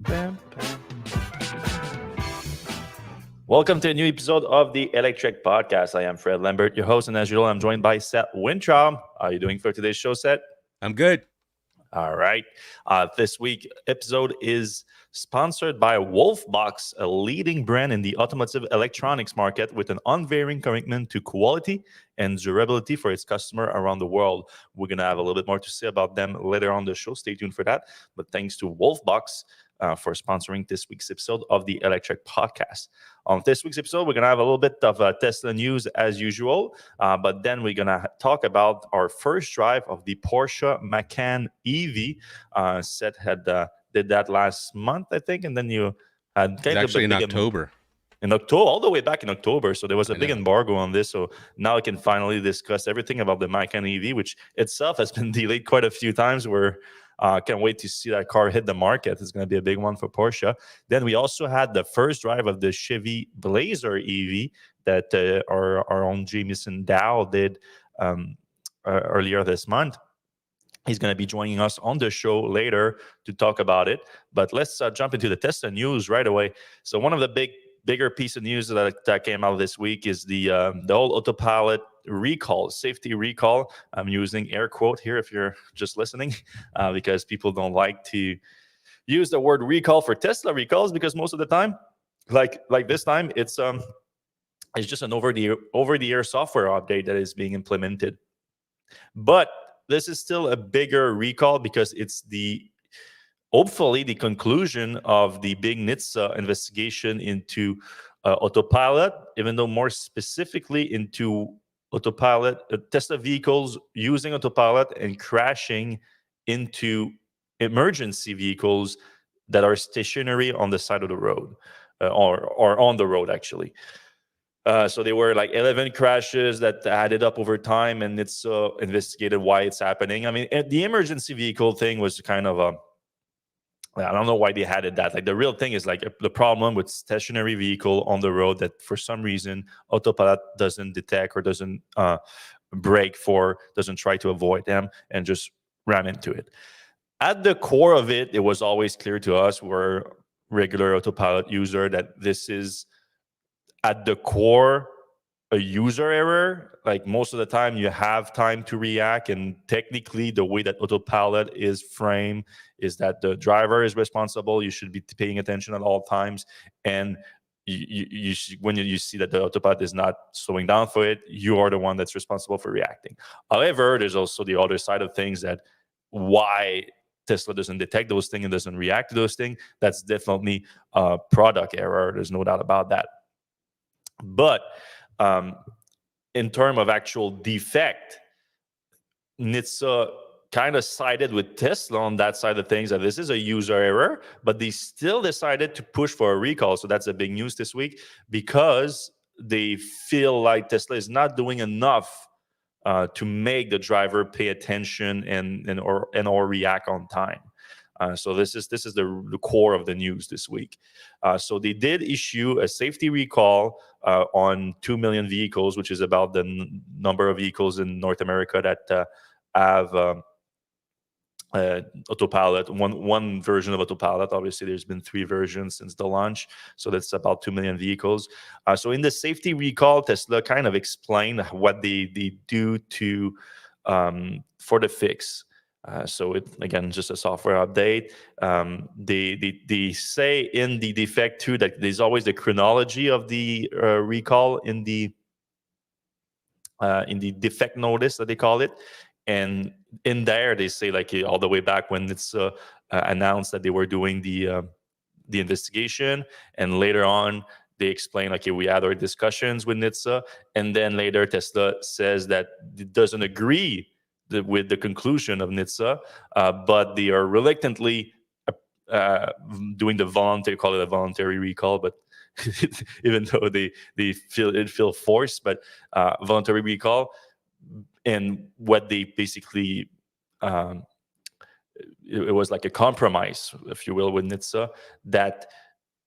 Bam, bam. Welcome to a new episode of the Electrek podcast. I am Fred Lambert, your host, and as usual, I'm joined by Seth Wintrom. How are you doing for today's show, Seth? I'm good. All right. This week episode is sponsored by Wolfbox, a leading brand in the automotive electronics market with an unwavering commitment to quality and durability for its customer around the world. We're going to have a little bit more to say about them later on the show. Stay tuned for that. But thanks to Wolfbox for sponsoring this week's episode of the Electrek podcast. On this week's episode, we're going to have a little bit of Tesla news as usual, but then we're going to talk about our first drive of the Porsche Macan EV. Seth had did that last month, I think, and then you had It's actually in October. In October, all the way back in October. So there was a big embargo on this. So now I can finally discuss everything about the Macan EV, which itself has been delayed quite a few times. We're can't wait to see that car hit the market. It's going to be a big one for Porsche. Then we also had the first drive of the Chevy Blazer EV that our own Jamison Dow did earlier this month. He's going to be joining us on the show later to talk about it. But let's jump into the Tesla news right away. So one of the bigger piece of news that came out this week is the whole Autopilot recall, safety recall. I'm using air quote here if you're just listening, because people don't like to use the word recall for Tesla recalls, because most of the time, like this time, it's just an over the air software update that is being implemented. But this is still a bigger recall because it's hopefully the conclusion of the big NHTSA investigation into Autopilot, even though more specifically into Autopilot, Tesla vehicles using Autopilot and crashing into emergency vehicles that are stationary on the side of the road, or on the road, actually. So there were like 11 crashes that added up over time, and it's investigated why it's happening. I mean, the emergency vehicle thing was kind of I don't know why they added that. Like the real thing is like the problem with stationary vehicle on the road that for some reason Autopilot doesn't detect or doesn't brake for, doesn't try to avoid them and just ram into it. At the core of it, it was always clear to us, we're regular Autopilot user, that this is at the core a user error. Like most of the time you have time to react, and technically the way that Autopilot is framed is that the driver is responsible. You should be paying attention at all times, and when you see that the Autopilot is not slowing down for it, you are the one that's responsible for reacting. However, there's also the other side of things, that why Tesla doesn't detect those things and doesn't react to those things. That's definitely a product error. There's no doubt about that. But in terms of actual defect, NHTSA kind of sided with Tesla on that side of things, that this is a user error, but they still decided to push for a recall. So that's a big news this week, because they feel like Tesla is not doing enough to make the driver pay attention and or react on time. So this is the core of the news this week. So they did issue a safety recall on 2 million vehicles, which is about the number of vehicles in North America that have Autopilot, one version of Autopilot. Obviously, there's been 3 versions since the launch, so that's about 2 million vehicles. So in the safety recall, Tesla kind of explained what they do to for the fix. So it, again, just a software update. They say in the defect too that there's always the chronology of the recall in the defect notice that they call it, and in there they say like all the way back when it's announced that they were doing the investigation, and later on they explain like, we had our discussions with NHTSA, and then later Tesla says that it doesn't agree with the conclusion of NHTSA, but they are reluctantly doing the voluntary, call it a voluntary recall, but even though they feel forced, but voluntary recall. And what they basically it was like a compromise, if you will, with NHTSA, that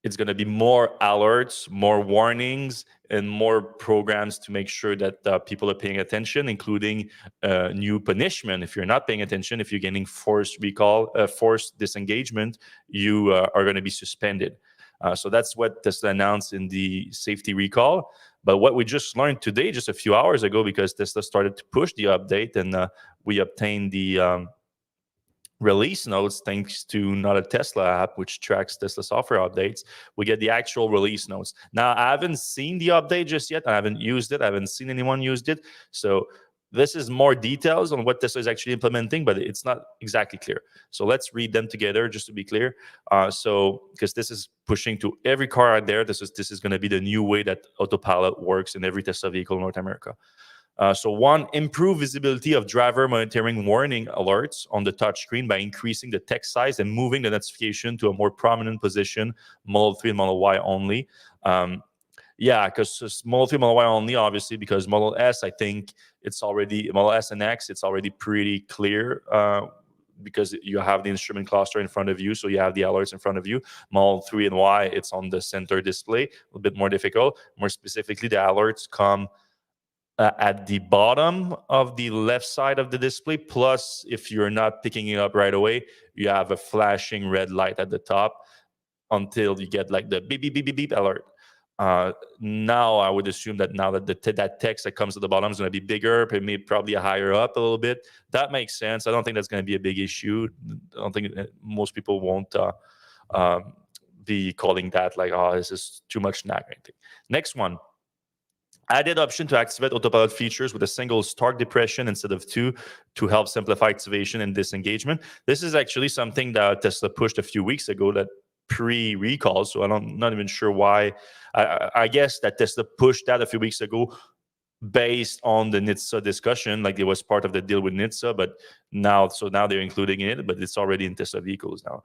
it's going to be more alerts, more warnings, and more programs to make sure that people are paying attention, including new punishment. If you're not paying attention, if you're getting forced recall, forced disengagement, you are going to be suspended. So that's what Tesla announced in the safety recall. But what we just learned today, just a few hours ago, because Tesla started to push the update, and we obtained the release notes thanks to Not a Tesla app, which tracks Tesla software updates. We get the actual release notes. Now, I haven't seen the update just yet. I haven't used it. I haven't seen anyone used it. So this is more details on what Tesla is actually implementing, but it's not exactly clear. So let's read them together just to be clear. So because this is pushing to every car out there, this is going to be the new way that Autopilot works in every Tesla vehicle in North America. So one, improve visibility of driver monitoring warning alerts on the touchscreen by increasing the text size and moving the notification to a more prominent position, Model 3 and Model Y only. Yeah, because Model 3, Model Y only, obviously, because Model S, I think it's already, Model S and X, it's already pretty clear because you have the instrument cluster in front of you, so you have the alerts in front of you. Model 3 and Y, it's on the center display, a little bit more difficult. More specifically, the alerts come at the bottom of the left side of the display. Plus, if you're not picking it up right away, you have a flashing red light at the top until you get like the beep, beep, beep, beep, beep alert. Now, I would assume that now that that text that comes at the bottom is going to be bigger, maybe probably higher up a little bit. That makes sense. I don't think that's going to be a big issue. I don't think most people won't be calling that like, oh, this is too much nag or anything. Next one. Added option to activate Autopilot features with a single start depression instead of two to help simplify activation and disengagement. This is actually something that Tesla pushed a few weeks ago, that pre-recall. So I'm not even sure why. I guess that Tesla pushed that a few weeks ago based on the NHTSA discussion, like it was part of the deal with NHTSA, but now they're including it, but it's already in Tesla vehicles now.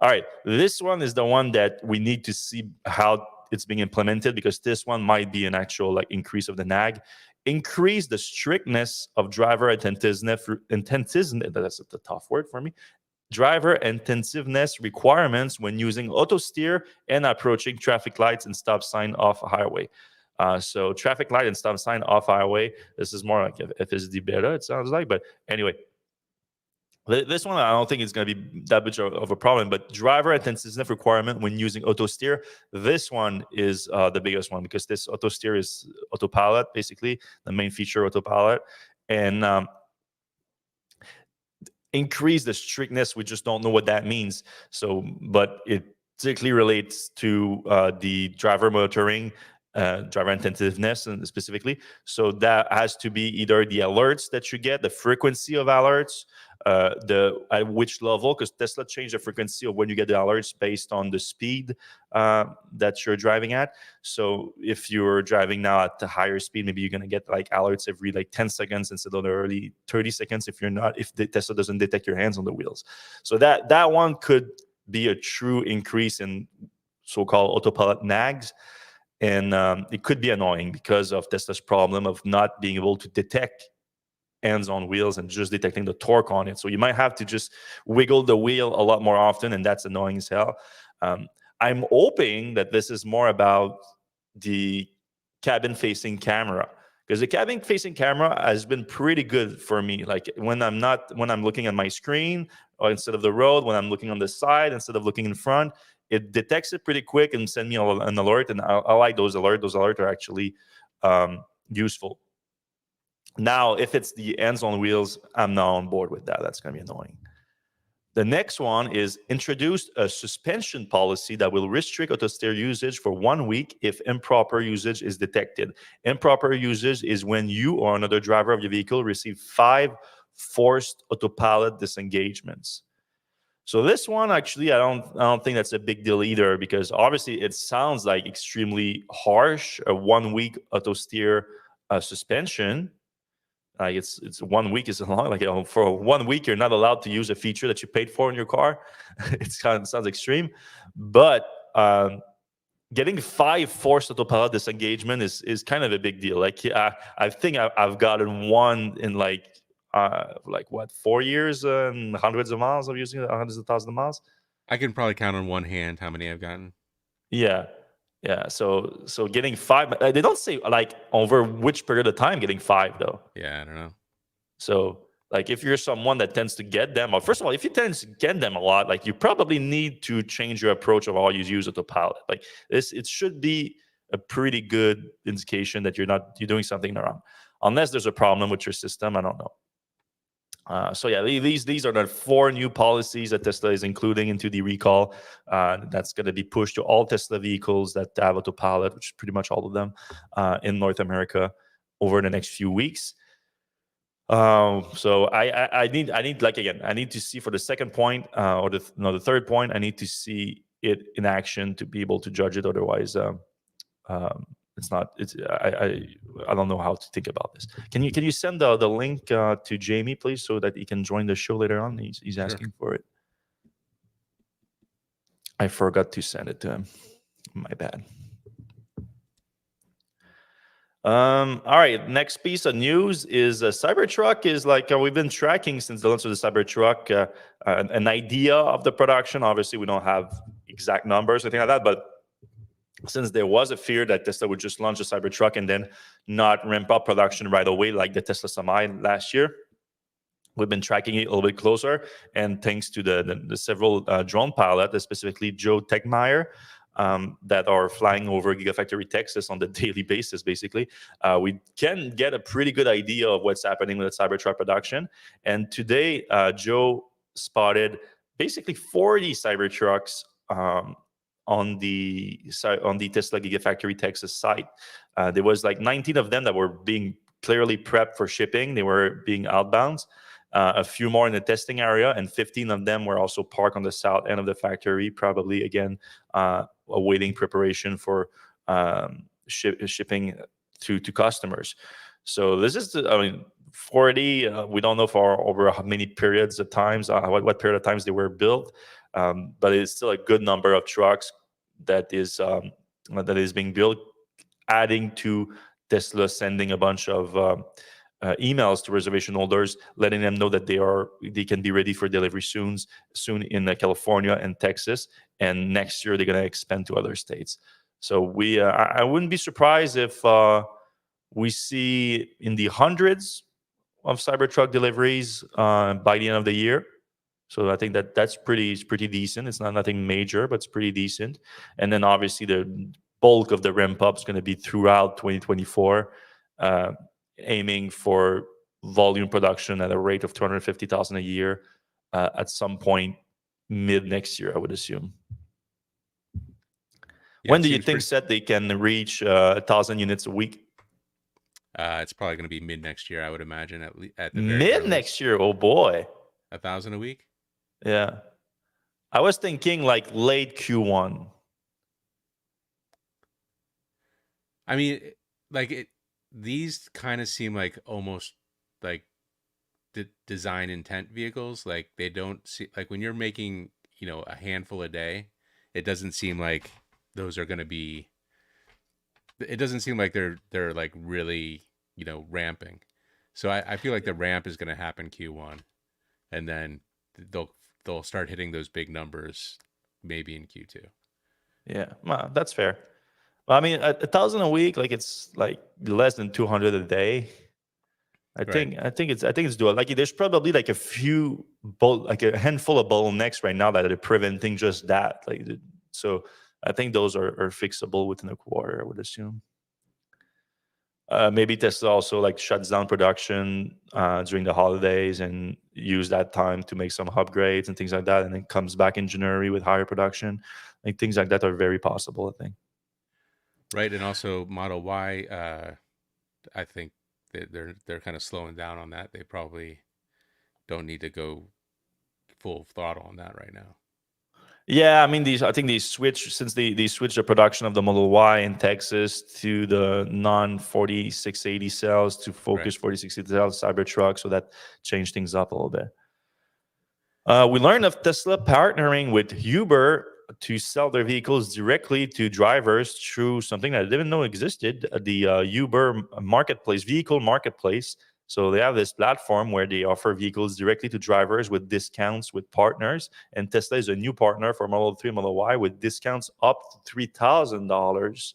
All right, this one is the one that we need to see how it's being implemented, because this one might be an actual like increase of the nag. Increase the strictness of driver attentiveness. That's a tough word for me. Driver attentiveness requirements when using auto steer and approaching traffic lights and stop sign off a highway. So traffic light and stop sign off highway. This is more like FSD beta, it sounds like. But anyway, this one, I don't think it's going to be that much of a problem, but driver attentiveness requirement when using auto steer, this one is the biggest one, because this auto steer is Autopilot, basically, the main feature Autopilot. And increase the strictness, we just don't know what that means. So, but it particularly relates to the driver monitoring, driver attentiveness specifically. So that has to be either the alerts that you get, the frequency of alerts, at which level, because Tesla changed the frequency of when you get the alerts based on the speed that you're driving at. So if you're driving now at the higher speed, maybe you're going to get like alerts every like 10 seconds instead of the early 30 seconds if the Tesla doesn't detect your hands on the wheels. So that one could be a true increase in so-called Autopilot nags. And it could be annoying because of Tesla's problem of not being able to detect hands on wheels and just detecting the torque on it. So you might have to just wiggle the wheel a lot more often, and that's annoying as hell. I'm hoping that this is more about the cabin-facing camera, because the cabin-facing camera has been pretty good for me. Like when I'm looking at my screen or instead of the road, when I'm looking on the side instead of looking in front, it detects it pretty quick and send me an alert. And I like those alerts. Those alerts are actually useful. Now, if it's the hands on wheels, I'm not on board with that. That's going to be annoying. The next one is introduce a suspension policy that will restrict auto steer usage for 1 week if improper usage is detected. Improper usage is when you or another driver of your vehicle receive 5 forced Autopilot disengagements. So this one, actually, I don't think that's a big deal either, because obviously it sounds like extremely harsh, a 1 week auto steer suspension. Like it's 1 week is long. Like for 1 week, you're not allowed to use a feature that you paid for in your car. It's kind of sounds extreme, but getting 5 forced Autopilot disengagement is kind of a big deal. Like I think I've gotten one in like what 4 years and hundreds of miles of using it, hundreds of thousands of miles. I can probably count on one hand how many I've gotten. Yeah. Yeah. So getting 5, they don't say like over which period of time getting 5 though. Yeah, I don't know. So like if you're someone that tends to get them, or first of all, if you tend to get them a lot, like you probably need to change your approach of how you use Autopilot. Like this, it should be a pretty good indication that you're doing something wrong. Unless there's a problem with your system, I don't know. So yeah, these are the 4 new policies that Tesla is including into the recall. That's going to be pushed to all Tesla vehicles that have Autopilot, which is pretty much all of them in North America over the next few weeks. So I need like again, I need to see for the second point or the third point. I need to see it in action to be able to judge it. Otherwise, it's not. I don't know how to think about this. Can you send the link to Jamie, please, so that he can join the show later on? He's Sure. asking for it. I forgot to send it to him. My bad. All right. Next piece of news is Cybertruck is like we've been tracking since the launch of the Cybertruck an idea of the production. Obviously, we don't have exact numbers or anything like that, but since there was a fear that Tesla would just launch a Cybertruck and then not ramp up production right away, like the Tesla Semi last year, we've been tracking it a little bit closer. And thanks to the several drone pilots, specifically Joe Tegmeyer, that are flying over Gigafactory, Texas on the daily basis, basically, we can get a pretty good idea of what's happening with the Cybertruck production. And today, Joe spotted basically 40 Cybertrucks on the Tesla Gigafactory Texas site. There was like 19 of them that were being clearly prepped for shipping. They were being outbound. A few more in the testing area, and 15 of them were also parked on the south end of the factory, probably again awaiting preparation for shipping to customers. So this is, 40. We don't know for over how many periods of times, what period of times they were built, but it's still a good number of trucks that is being built, adding to Tesla sending a bunch of emails to reservation holders, letting them know that they can be ready for delivery soon in California and Texas, and next year they're going to expand to other states. So I wouldn't be surprised if we see in the hundreds of Cybertruck deliveries by the end of the year. So I think that's pretty decent. It's not nothing major, but it's pretty decent. And then obviously the bulk of the ramp up is going to be throughout 2024. Aiming for volume production at a rate of 250,000 a year at some point mid next year, I would assume. Yeah, when do you think they can reach 1,000 units a week? It's probably going to be mid next year, I would imagine. At the mid next year. Oh boy, 1,000 a week. Yeah, I was thinking like late Q1. I mean, like these kind of seem like almost like design intent vehicles. Like they don't see, like when you're making a handful a day, it doesn't seem like those are going to be. It doesn't seem like they're like really ramping. So I feel like the ramp is going to happen Q1, and then they'll start hitting those big numbers maybe in Q2. Yeah, well, that's fair. I mean, 1,000 a week, like it's like less than 200 a day. I think it's doable. Like there's probably like a handful of bottlenecks right now that are preventing just that. So I think those are fixable within a quarter, I would assume. Maybe Tesla also like shuts down production during the holidays and use that time to make some upgrades and things like that, and then comes back in January with higher production. Like things like that are very possible, I think. Right, and also Model Y, I think they're kind of slowing down on that. They probably don't need to go full throttle on that right now. Yeah, I mean I think they switched the production of the Model Y in Texas to the non-4680 cells to focus 4680 cells Cybertruck, so that changed things up a little bit. We learned of Tesla partnering with Uber to sell their vehicles directly to drivers through something that I didn't know existed, the Uber marketplace, vehicle marketplace. So they have this platform where they offer vehicles directly to drivers with discounts with partners. And Tesla is a new partner for Model 3 and Model Y with discounts up to $3,000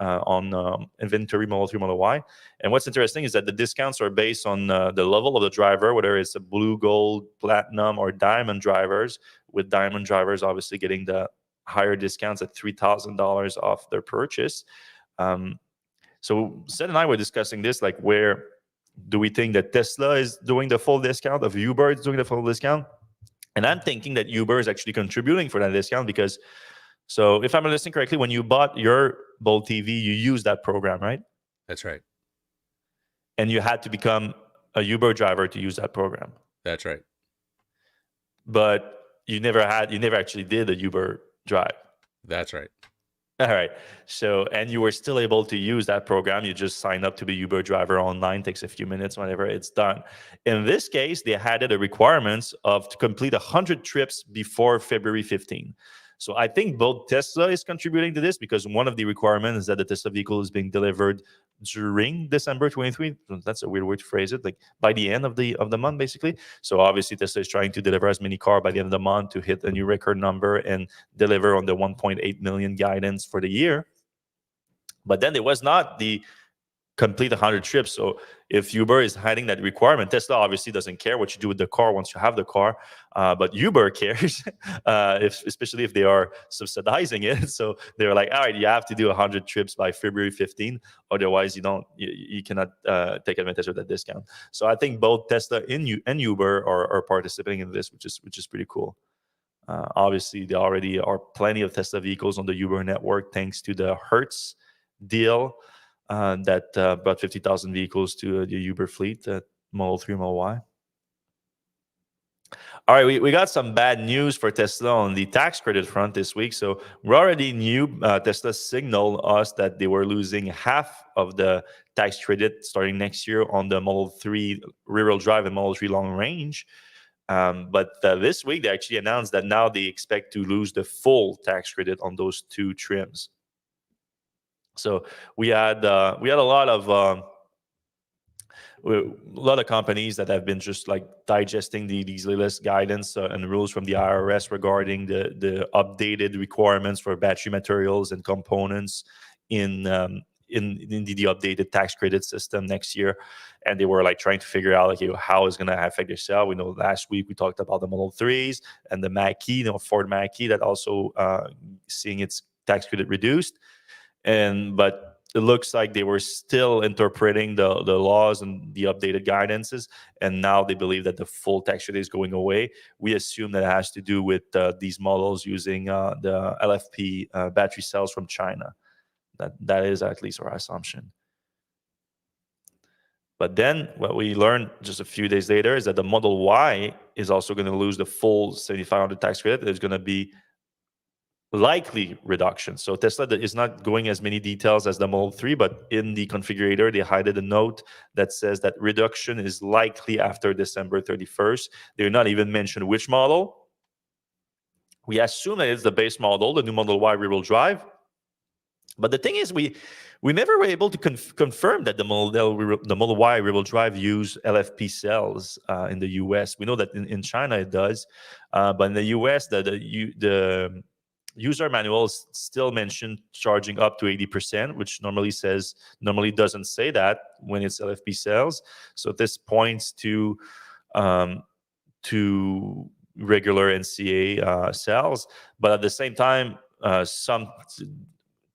on inventory Model 3, Model Y. And what's interesting is that the discounts are based on the level of the driver, whether it's a blue, gold, platinum, or diamond drivers, with diamond drivers obviously getting the higher discounts at $3,000 off their purchase. So Seth and I were discussing this, like, where do we think that Tesla is doing the full discount, of Uber is doing the full discount? And I'm thinking that Uber is actually contributing for that discount because, so if I'm listening correctly, when you bought your Bolt EV, you used that program, right? That's right. And you had to become a Uber driver to use that program. That's right. But you never actually did a Uber drive. That's right. All right. So, and you were still able to use that program. You just sign up to be Uber driver online, takes a few minutes, whenever it's done. In this case, they added a requirements of to complete 100 trips before February 15. So I think both Tesla is contributing to this, because one of the requirements is that the Tesla vehicle is being delivered during December 23. That's a weird way to phrase it, like by the end of the month, basically. So obviously Tesla is trying to deliver as many cars by the end of the month to hit a new record number and deliver on the 1.8 million guidance for the year. But then there was not the complete 100 trips. So if Uber is hiding that requirement, Tesla obviously doesn't care what you do with the car once you have the car, but Uber cares, especially if they are subsidizing it. So they're like, all right, you have to do 100 trips by February 15, otherwise you cannot take advantage of that discount. So I think both Tesla and Uber are participating in this, which is pretty cool. Obviously, there already are plenty of Tesla vehicles on the Uber network thanks to the Hertz deal that brought 50,000 vehicles to the Uber fleet at Model 3, Model Y. All right, we got some bad news for Tesla on the tax credit front this week. So we already knew Tesla signaled us that they were losing half of the tax credit starting next year on the Model 3 rear-wheel drive and Model 3 long range. But this week, they actually announced that now they expect to lose the full tax credit on those two trims. So we had a lot of companies that have been just like digesting these latest guidance and rules from the IRS regarding the updated requirements for battery materials and components in the updated tax credit system next year. And they were like trying to figure out, like, how it's going to affect your sale. We know last week we talked about the Model 3s and the Mach-E, Ford Mach-E, that also seeing its tax credit reduced. But it looks like they were still interpreting the laws and the updated guidances, and now they believe that the full tax credit is going away. We assume that it has to do with these models using the LFP battery cells from China. That is at least our assumption. But then what we learned just a few days later is that the Model Y is also going to lose the full 7,500 tax credit. There's going to be likely reduction. So Tesla is not going as many details as the Model 3, but in the configurator, they hided a note that says that reduction is likely after December 31st. They're not even mentioned which model. We assume that it's the base model, the new Model Y rear-wheel drive. But the thing is, we never were able to confirm that the Model Y rear-wheel drive use LFP cells in the US. We know that in China it does, but in the US, the user manuals still mention charging up to 80%, which normally doesn't say that when it's LFP cells. So this points to regular NCA cells, but at the same time, some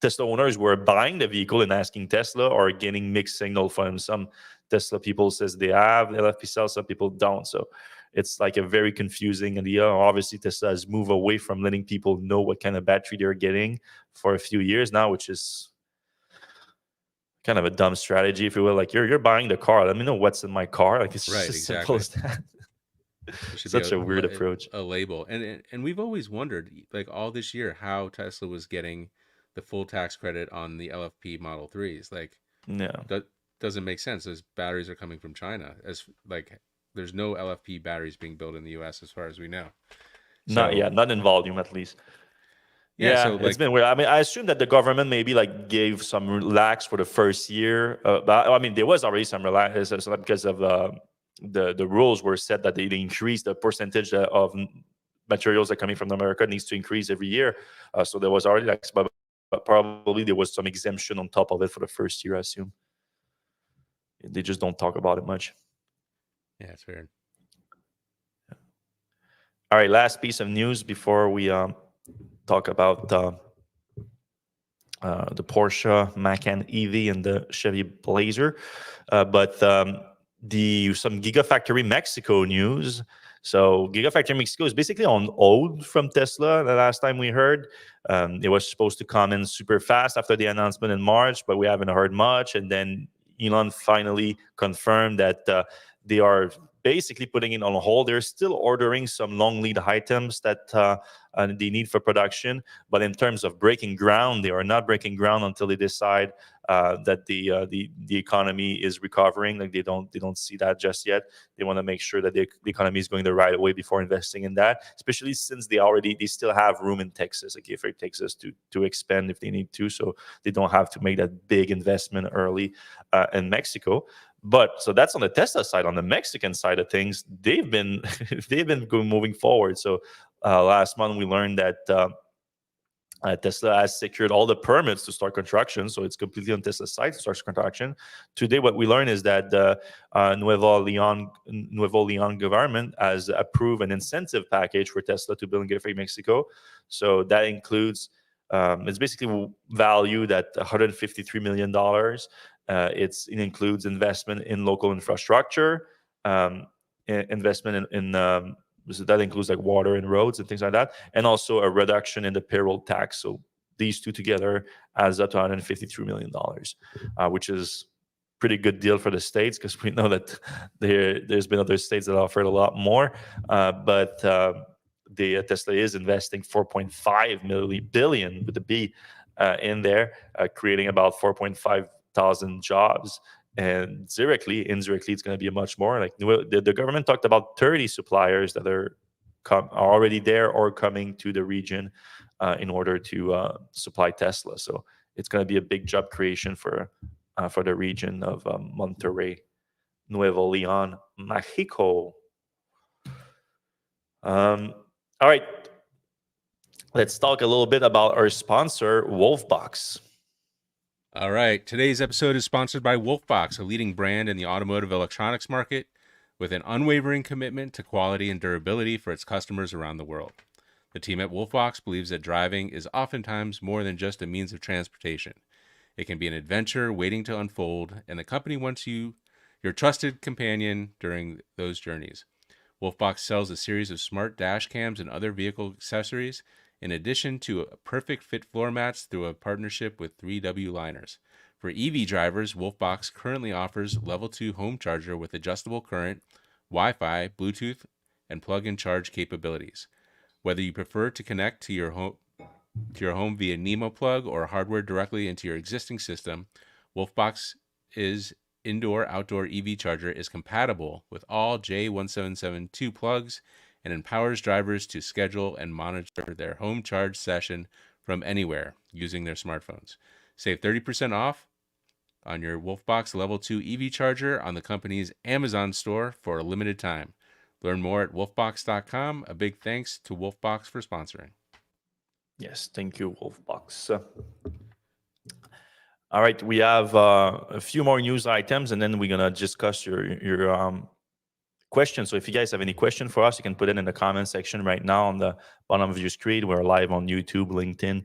Tesla owners were buying the vehicle and asking Tesla, or getting mixed signal from some Tesla people says they have LFP cells, some people don't. So it's like a very confusing idea. Obviously, Tesla has moved away from letting people know what kind of battery they're getting for a few years now, which is kind of a dumb strategy, if you will. Like, you're buying the car, let me know what's in my car. Like, it's Right, just as exactly. simple as that. There should Such be a weird approach. a label. And we've always wondered, like, all this year, how Tesla was getting the full tax credit on the LFP Model 3s. Like, Yeah. that doesn't make sense. Those batteries are coming from China. There's no LFP batteries being built in the US as far as we know. Not So yet, not in volume at least. So it's been weird. I mean, I assume that the government maybe like gave some relax for the first year. But I mean, there was already some relax because of the rules were set that they increase the percentage of materials that are coming from America needs to increase every year. So there was already like, but probably there was some exemption on top of it for the first year, I assume. They just don't talk about it much. Yeah, it's weird. All right, last piece of news before we talk about the Porsche Macan EV and the Chevy Blazer, but some Gigafactory Mexico news. So Gigafactory Mexico is basically on hold from Tesla. The last time we heard, it was supposed to come in super fast after the announcement in March, but we haven't heard much. And then Elon finally confirmed that they are basically putting it on hold. They're still ordering some long lead items that they need for production, but in terms of breaking ground, they are not breaking ground until they decide that the economy is recovering. Like they don't see that just yet. They want to make sure that the economy is going the right way before investing in that. Especially since they still have room in Texas, like if it takes us to expand if they need to, so they don't have to make that big investment early in Mexico. But so that's on the Tesla side. On the Mexican side of things, they've been moving forward. So last month we learned that Tesla has secured all the permits to start construction, so it's completely on Tesla's side to start construction. Today, what we learned is that the Nuevo Leon government has approved an incentive package for Tesla to build in Gigafactory Mexico. So that includes, it's basically valued at $153 million. It includes investment in local infrastructure, investment in so that includes like water and roads and things like that, and also a reduction in the payroll tax. So these two together adds up to $153 million, which is pretty good deal for the states because we know that there's been other states that offered a lot more. But the Tesla is investing 4.5 billion with the B in there, creating about 4,500 jobs. And indirectly, it's going to be a much more. Like the government talked about 30 suppliers that are already there or coming to the region in order to supply Tesla. So it's going to be a big job creation for the region of Monterrey, Nuevo Leon, Mexico. All right, let's talk a little bit about our sponsor, Wolfbox. All right. Today's episode is sponsored by Wolfbox, a leading brand in the automotive electronics market with an unwavering commitment to quality and durability for its customers around the world. The team at Wolfbox believes that driving is oftentimes more than just a means of transportation. It can be an adventure waiting to unfold, and the company wants you, your trusted companion during those journeys. Wolfbox sells a series of smart dash cams and other vehicle accessories, in addition to a perfect fit floor mats through a partnership with 3W Liners. For EV drivers, Wolfbox currently offers Level 2 home charger with adjustable current, Wi-Fi, Bluetooth, and plug-in charge capabilities. Whether you prefer to connect to your home via Nemo plug or hardware directly into your existing system, Wolfbox indoor-outdoor EV charger is compatible with all J1772 plugs and empowers drivers to schedule and monitor their home charge session from anywhere using their smartphones. Save 30% off on your Wolfbox Level 2 EV charger on the company's Amazon store for a limited time. Learn more at wolfbox.com. A big thanks to Wolfbox for sponsoring. Yes, thank you, Wolfbox. All right, we have a few more news items, and then we're gonna discuss your questions. So if you guys have any question for us, you can put it in the comment section right now on the bottom of your screen. We're live on YouTube, LinkedIn,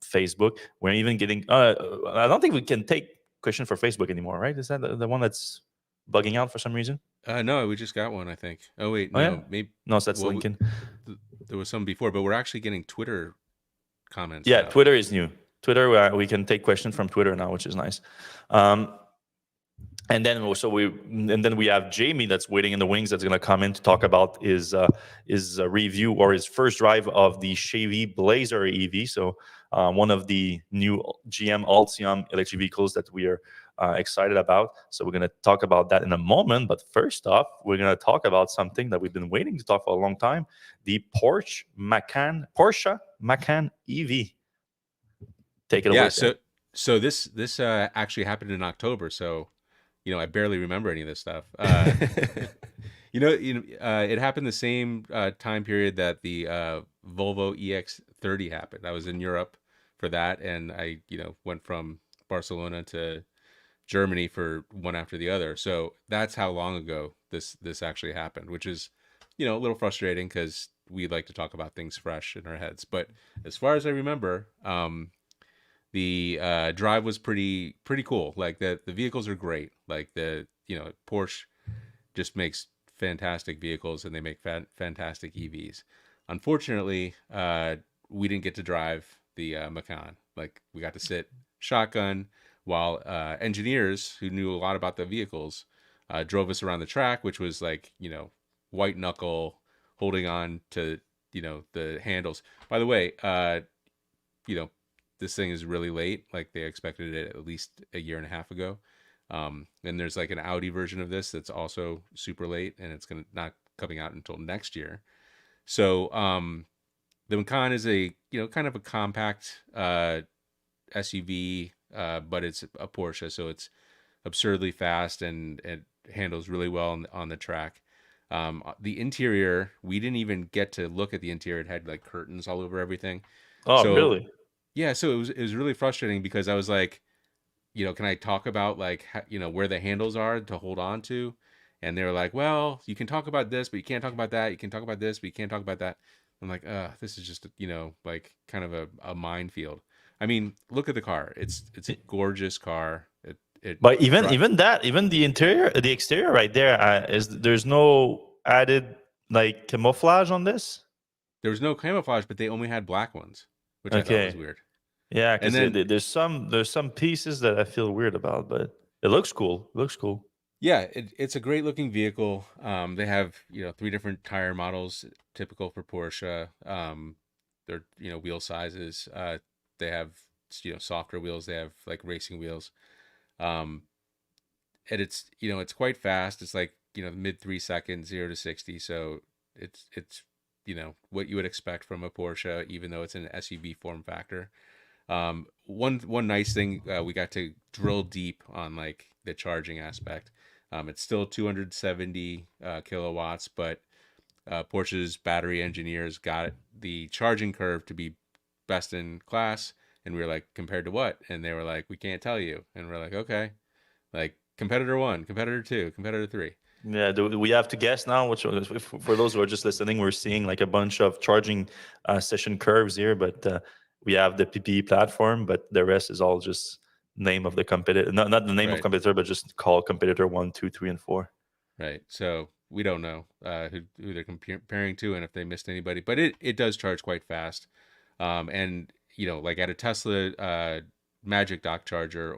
Facebook. We're even getting. I don't think we can take question for Facebook anymore, right? Is that the one that's bugging out for some reason? No, we just got one, I think. Oh wait, no, yeah? maybe No, so that's Lincoln. There was some before, but we're actually getting Twitter comments. Yeah, now. Twitter is new. Twitter, we can take questions from Twitter now, which is nice. And then we have Jamie that's waiting in the wings that's going to come in to talk about his review or his first drive of the Chevy Blazer EV. So one of the new GM Ultium electric vehicles that we are excited about. So we're going to talk about that in a moment. But first off, we're going to talk about something that we've been waiting to talk for a long time: the Porsche Macan Macan EV. Take it Yeah, away, so Sam. this actually happened in October, so I barely remember any of this stuff. It happened the same time period that the Volvo EX30 happened. I was in Europe for that, and I went from Barcelona to Germany for one after the other. So that's how long ago this actually happened, which is a little frustrating because we like to talk about things fresh in our heads. But as far as I remember, the drive was pretty cool. Like the vehicles are great. Like Porsche just makes fantastic vehicles, and they make fantastic EVs. Unfortunately, we didn't get to drive the Macan. Like we got to sit shotgun while engineers who knew a lot about the vehicles drove us around the track, which was like white knuckle holding on to the handles. By the way, you know this thing is really late. Like they expected it at least a year and a half ago. And there's like an Audi version of this that's also super late, and it's not coming out until next year. So the Macan is a kind of a compact SUV, but it's a Porsche, so it's absurdly fast and it handles really well on the track. The interior, we didn't even get to look at the interior. It had like curtains all over everything. Oh, So really? yeah, so it was really frustrating because I was like, can I talk about like where the handles are to hold on to? And they were like, well, you can talk about this, but you can't talk about that. You can talk about this, but you can't talk about that. I'm like, this is just like kind of a minefield. I mean, look at the car. It's a gorgeous car. It But even dri- even that, even the exterior right there is there's no added like camouflage on this. there was no camouflage, but they only had black ones, which I thought was Okay, weird. yeah, And because then there's some pieces that I feel weird about, but it looks cool. It looks cool. yeah, it's a great looking vehicle. They have three different tire models, typical for Porsche. They're wheel sizes. They have softer wheels. They have like racing wheels. Um, and it's quite fast. It's like mid 3 seconds, 0 to 60. So it's what you would expect from a Porsche, even though it's an SUV form factor. One nice thing, we got to drill deep on like the charging aspect. It's still 270 kilowatts, but Porsche's battery engineers got the charging curve to be best in class. And we were like, compared to what? And they were like, we can't tell you. And we're like, okay, like competitor one, competitor two, competitor three. Yeah, do we have to guess now? Which one for those who are just listening, we're seeing like a bunch of charging session curves here, but we have the PPE platform, but the rest is all just name of the competitor, not the name of Right, competitor, but just call competitor 1, 2, 3, and 4. right. So we don't know who they're comparing to and if they missed anybody, but it does charge quite fast. And like at a Tesla Magic Dock charger,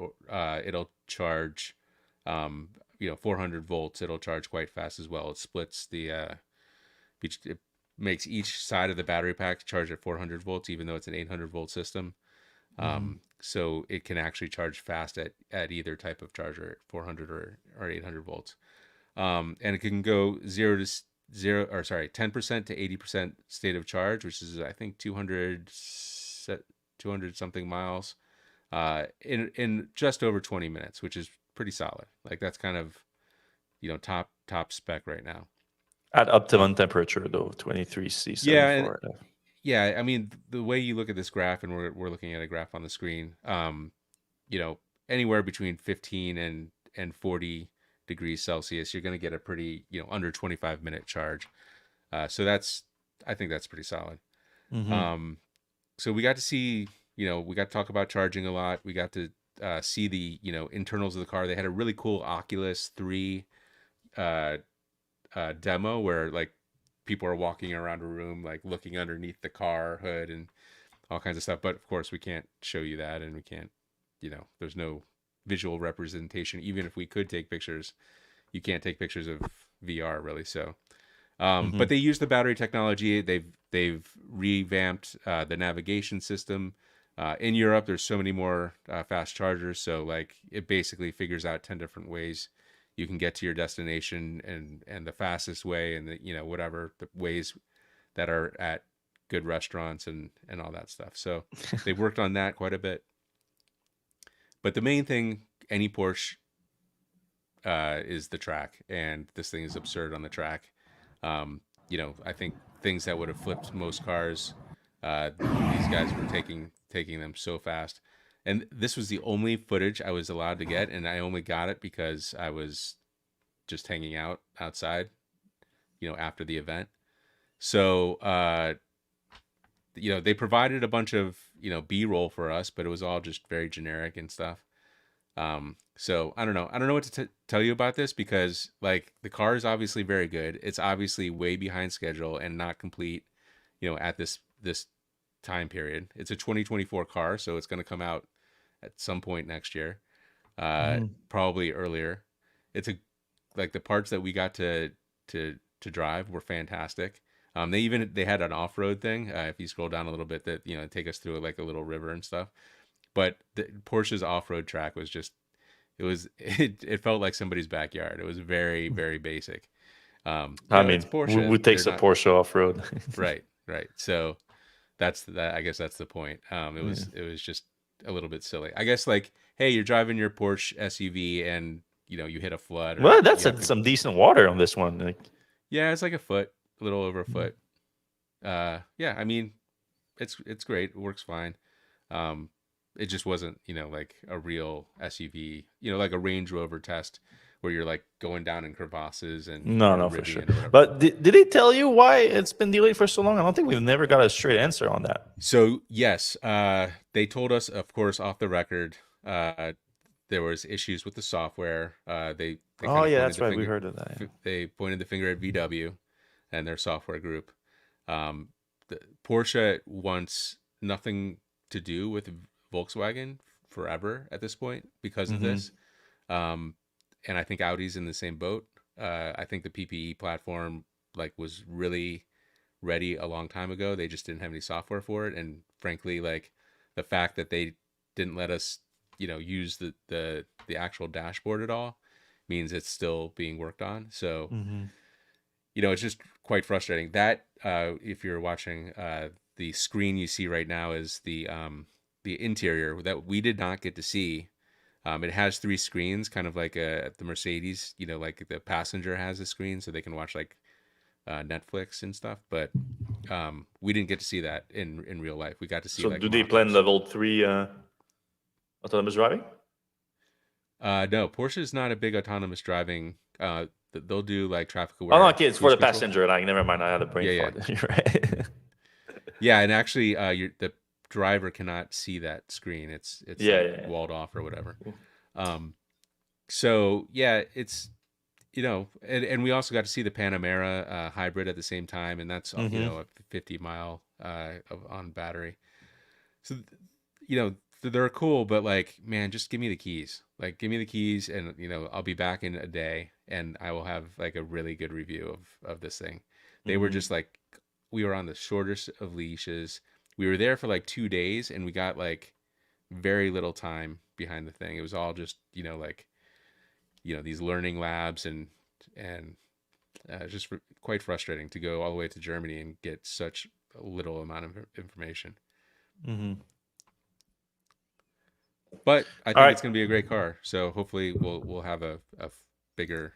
it'll charge 400 volts. It'll charge quite fast as well. It splits it makes each side of the battery pack charge at 400 volts, even though it's an 800 volt system. Hmm. So it can actually charge fast at either type of charger, 400 or 800 volts. And it can go 10% to 80% state of charge, which is I think 200 something miles, in just over 20 minutes, which is pretty solid. Like that's kind of top spec right now. At Um, optimum temperature though, yeah, and 23C74. yeah, I mean the way you look at this graph, and we're looking at a graph on the screen, you know, anywhere between 15 and 40 degrees Celsius, you're going to get a pretty under 25-minute charge. So I think that's pretty solid. Hmm. Um, so we got to see, we got to talk about charging a lot. We got to see the internals of the car. They had a really cool Oculus 3 uh, demo where like people are walking around a room like looking underneath the car hood and all kinds of stuff. But of course, we can't show you that, and we can't, there's no visual representation. Even if we could take pictures, you can't take pictures of VR really. So, Hmm. but they use the battery technology. They've revamped the navigation system. In Europe, there's so many more fast chargers, so like it basically figures out 10 different ways you can get to your destination, and the fastest way, and the whatever the ways that are at good restaurants and all that stuff. So they worked on that quite a bit. But the main thing, any Porsche, is the track, and this thing is absurd on the track. I think things that would have flipped most cars, these guys were taking them so fast. And this was the only footage I was allowed to get, and I only got it because I was just hanging out outside, after the event. So, they provided a bunch of, B-roll for us, but it was all just very generic and stuff. So I don't know what to tell you about this, because like the car is obviously very good. It's obviously way behind schedule and not complete, at this time period. It's a 2024 car, so it's going to come out at some point next year, probably earlier. It's like the parts that we got to drive were fantastic. They had an off-road thing. If you scroll down a little bit, that take us through like a little river and stuff. But Porsche's off-road track was just, it felt like somebody's backyard. It was very, very basic. I mean, it's Porsche. Who takes a Porsche off-road? Right. I guess that's the point. It was just a little bit silly. I guess, like, hey, you're driving your Porsche SUV and you hit a flood. Well, that's some decent water on this one. Like, yeah, it's like a little over a foot. Yeah, I mean, it's great. It works fine. It just wasn't, like a real SUV, like a Range Rover test where you're like going down in crevasses and no, for sure. But did they tell you why it's been delayed for so long? I don't think we've never got a straight answer on that. So yes, they told us, of course, off the record, there was issues with the software. They oh yeah, that's right. We heard of that. Yeah. They pointed the finger at VW and their software group. Porsche wants nothing to do with Volkswagen forever at this point because of this. And I think Audi's in the same boat. I think the PPE platform was really ready a long time ago. They just didn't have any software for it. And frankly, like the fact that they didn't let us, use the actual dashboard at all means it's still being worked on. So, it's just quite frustrating. That if you're watching, the screen you see right now is the interior that we did not get to see. It has 3 screens, kind of like the Mercedes, like the passenger has a screen so they can watch like Netflix and stuff. But we didn't get to see that in real life. We got to see. So do they plan level 3 autonomous driving? No, Porsche is not a big autonomous driving. They'll do like traffic aware. Oh, okay, it's for the passenger. Like, never mind, I had a brain fart. You're right. Yeah, and actually, the driver cannot see that screen. It's walled off or whatever. So yeah, it's and we also got to see the Panamera hybrid at the same time, and that's a 50 mile on battery. So they're cool, but like, man, just give me the keys. Like, give me the keys, and I'll be back in a day, and I will have like a really good review of this thing. They were just like, we were on the shortest of leashes. We were there for like 2 days, and we got like very little time behind the thing. It was all just these learning labs and just quite frustrating to go all the way to Germany and get such a little amount of information. But I think it's going to be a great car. So hopefully we'll have a bigger.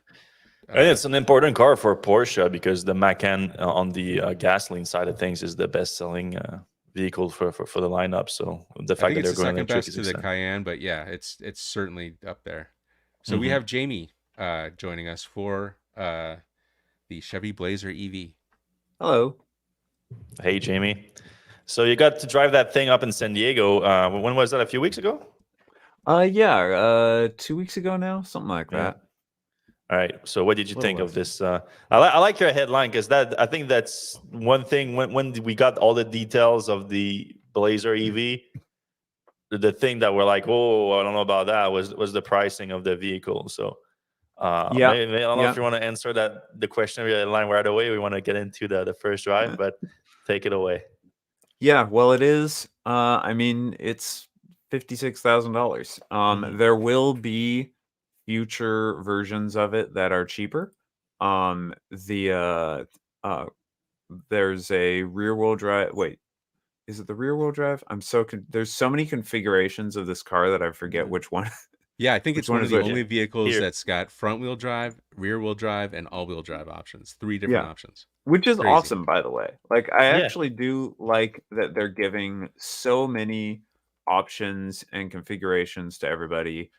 And it's an important car for Porsche because the Macan on the gasoline side of things is the best-selling vehicle for the lineup. So the fact that they're going second best to the Cayenne, but yeah, it's certainly up there. So we have Jamie joining us for the Chevy Blazer EV. Hello. Hey, Jamie. So you got to drive that thing up in San Diego. When was that? A few weeks ago? 2 weeks ago now, something like that. All right. So what did you think of this? I like your headline because I think that's one thing. When we got all the details of the Blazer EV, the thing that we're like, oh, I don't know about that was the pricing of the vehicle. So maybe, I don't know if you want to answer the question of your headline right away. We want to get into the first drive, but take it away. Yeah, well, it is. I mean, it's $56,000. There will be future versions of it that are cheaper. The there's a rear-wheel drive. Wait, is it the rear-wheel drive? There's so many configurations of this car that I forget which one. Yeah, I think Which it's one one of is the which? only vehicles Here. that's got front-wheel drive, rear-wheel drive, and all-wheel drive options. 3 different Yeah. options. Which is Crazy. awesome, by the way. Like, I Yeah. actually do like that they're giving so many options and configurations to everybody.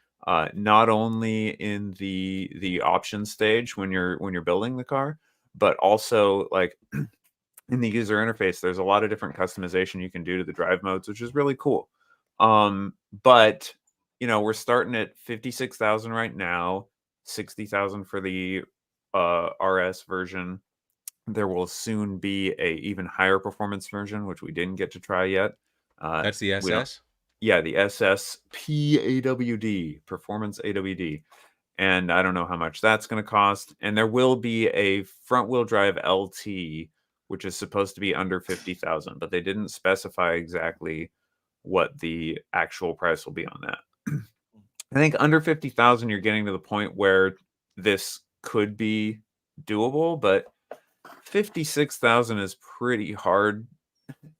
Not only in the option stage when you're building the car, but also like in the user interface. There's a lot of different customization you can do to the drive modes, which is really cool. But we're starting at 56,000 right now, 60,000 for the RS version. There will soon be a even higher performance version, which we didn't get to try yet. That's the We don't. SS? Yeah, the SS PAWD, Performance AWD. And I don't know how much that's going to cost. And there will be a front-wheel drive LT, which is supposed to be under 50,000, but they didn't specify exactly what the actual price will be on that. I think under 50,000, you're getting to the point where this could be doable, but 56,000 is pretty hard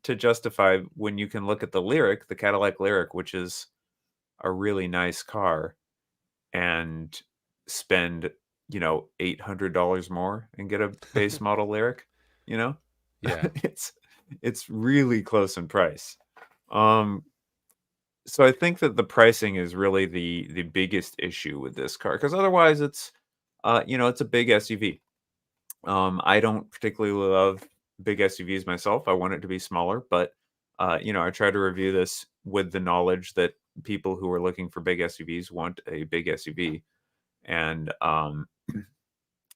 to justify when you can look at the LYRIQ, the Cadillac LYRIQ, which is a really nice car, and spend $800 more and get a base model LYRIQ. Yeah. It's really close in price. So I think that the pricing is really the biggest issue with this car, because otherwise it's it's a big SUV. I don't particularly love big SUVs myself. I want it to be smaller, but I try to review this with the knowledge that people who are looking for big SUVs want a big SUV, and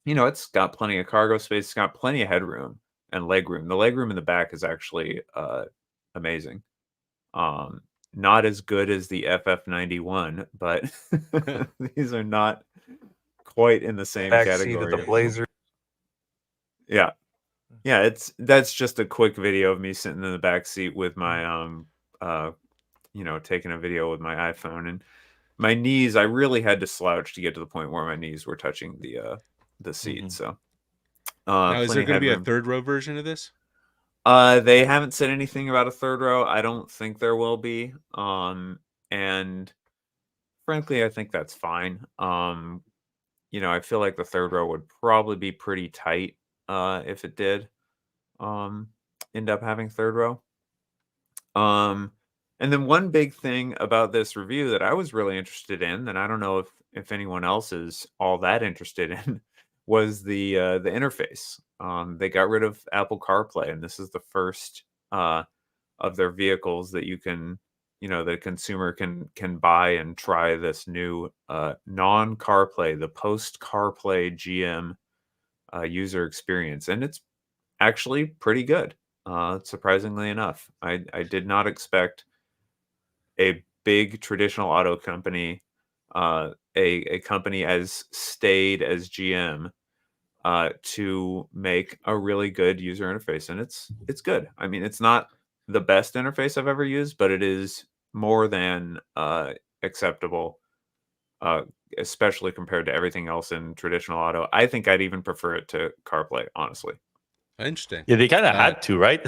it's got plenty of cargo space. It's got plenty of headroom and legroom. The legroom in the back is actually amazing. Not as good as the FF91, but these are not quite in the same Back seat of category. the Blazer. Yeah. Yeah, that's just a quick video of me sitting in the back seat with my taking a video with my iPhone, and my knees, I really had to slouch to get to the point where my knees were touching the seat. So Now, is there plenty going to be a headroom. third row version of this? They haven't said anything about a third row. I don't think there will be. And frankly, I think that's fine. I feel like the third row would probably be pretty tight if it did end up having third row. And then one big thing about this review that I was really interested in, and I don't know if anyone else is all that interested in, was the interface. They got rid of Apple CarPlay, and this is the first of their vehicles that you can, the consumer can buy and try this new non-CarPlay, the post-CarPlay GM user experience, and it's actually pretty good. Surprisingly enough, I did not expect a big traditional auto company, a company as staid as GM, to make a really good user interface, and it's good. I mean, it's not the best interface I've ever used, but it is more than acceptable, especially compared to everything else in traditional auto. I think I'd even prefer it to CarPlay, honestly. Interesting. Yeah, they kind of had to, right?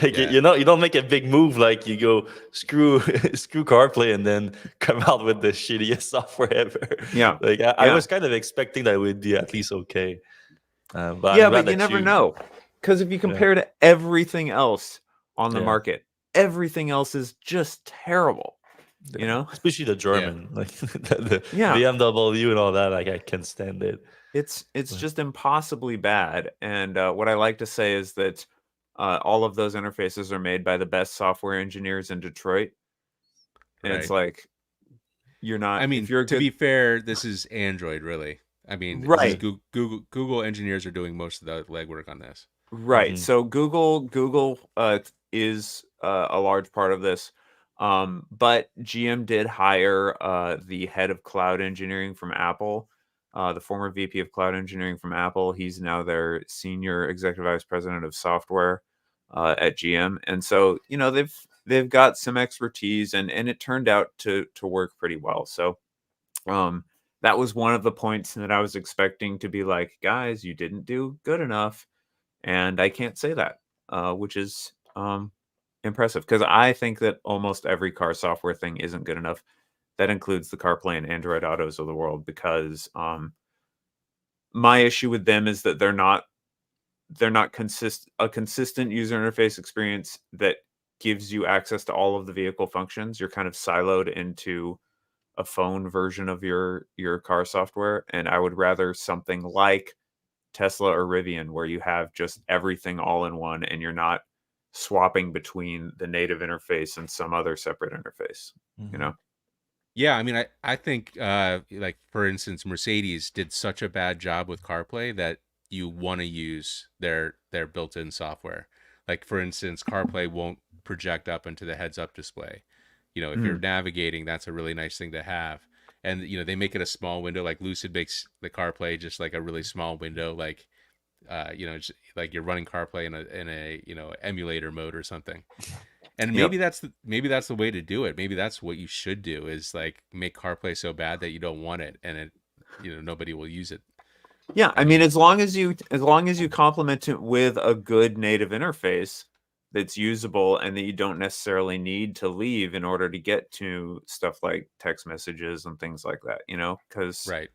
Like Yeah. you don't make a big move like you go screw CarPlay and then come out with the shittiest software ever. Yeah. Like I was kind of expecting that it would be at least okay. But Yeah, I'm glad but you that never know, because if you compare to everything else on the Yeah. market, everything else is just terrible. Especially the German, like the Yeah. BMW and all that. Like I can't stand it. It's just impossibly bad. And what I like to say is that all of those interfaces are made by the best software engineers in Detroit. And it's Right. like, you're not. I mean, if you're to good, be fair, this is Android, really. I mean, this is Right. Google engineers are doing most of the legwork on this. Right. Mhm. So Google is a large part of this. But GM did hire the head of cloud engineering from Apple, the former VP of cloud engineering from Apple. He's now their senior executive vice president of software at GM. And so, they've got some expertise, and it turned out to work pretty well. So that was one of the points that I was expecting to be like, guys, you didn't do good enough. and I can't say that, which is impressive, because I think that almost every car software thing isn't good enough. That includes the CarPlay and Android Autos of the world, because my issue with them is that they're not a consistent user interface experience that gives you access to all of the vehicle functions. You're kind of siloed into a phone version of your car software, and I would rather something like Tesla or Rivian, where you have just everything all in one, and you're not swapping between the native interface and some other separate interface. You know? Yeah, I mean, I think like for instance, Mercedes did such a bad job with CarPlay that you want to use their built-in software. Like for instance, CarPlay won't project up into the heads-up display. You know, if you're navigating, that's a really nice thing to have. And you know, they make it a small window. Like Lucid makes the CarPlay just like a really small window, like you know, just, like you're running CarPlay in a you know emulator mode or something. And Yep. maybe that's the way to do it. Maybe that's what you should do, is like make CarPlay so bad that you don't want it, and it, you know, nobody will use it. Yeah, I mean, as long as you complement it with a good native interface that's usable, and that you don't necessarily need to leave in order to get to stuff like text messages and things like that, you know, because Right.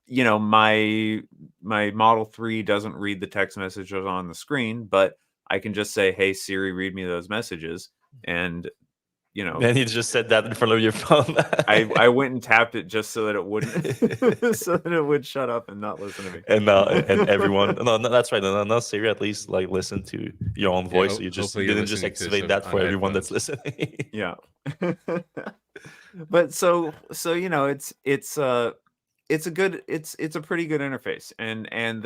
you know, my Model 3 doesn't read the text messages on the screen, but I can just say, "Hey Siri, read me those messages," and you know, And you just said that in front of your phone. I went and tapped it just so that it wouldn't, so that it would shut up and not listen to me. And everyone, no, that's right. No, Siri, at least like listen to your own voice. ho- So you hopefully you're didn't just listening to this activate that on for everyone that's headphones. listening. Yeah. But so you know, it's a pretty good interface, and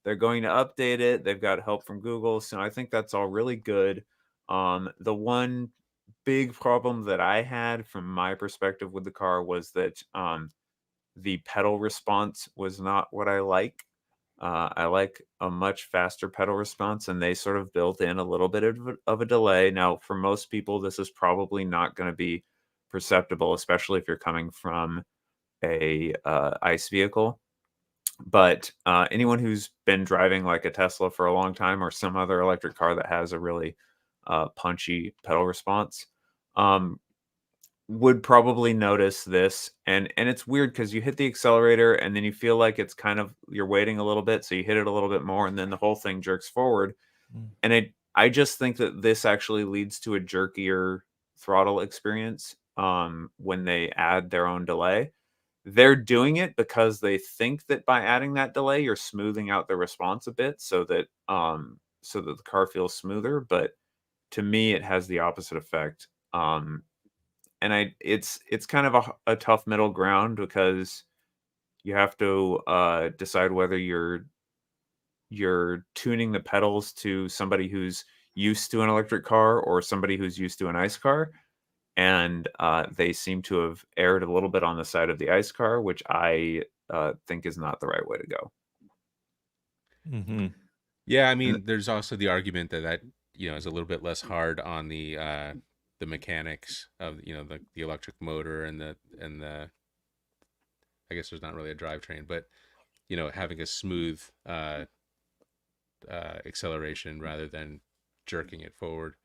they're going to update it. They've got help from Google, so I think that's all really good. The one big problem that I had from my perspective with the car was that the pedal response was not what I like. I like a much faster pedal response, and they sort of built in a little bit of a delay. Now, for most people, this is probably not going to be perceptible, especially if you're coming from a ICE vehicle. But anyone who's been driving like a Tesla for a long time, or some other electric car that has a really punchy pedal response, um, would probably notice this. And it's weird because you hit the accelerator, and then you feel like it's kind of, you're waiting a little bit, so you hit it a little bit more, and then the whole thing jerks forward. And I just think that this actually leads to a jerkier throttle experience when they add their own delay. They're doing it because they think that by adding that delay, you're smoothing out the response a bit, so that the car feels smoother. But to me, it has the opposite effect. And it's kind of a tough middle ground, because you have to decide whether you're tuning the pedals to somebody who's used to an electric car or somebody who's used to an ICE car. And they seem to have erred a little bit on the side of the ICE car, which I think is not the right way to go. Yeah, I And mean, there's also the argument that you know is a little bit less hard on the mechanics of, you know, the electric motor and the I guess there's not really a drivetrain, but you know, having a smooth acceleration rather than jerking it forward.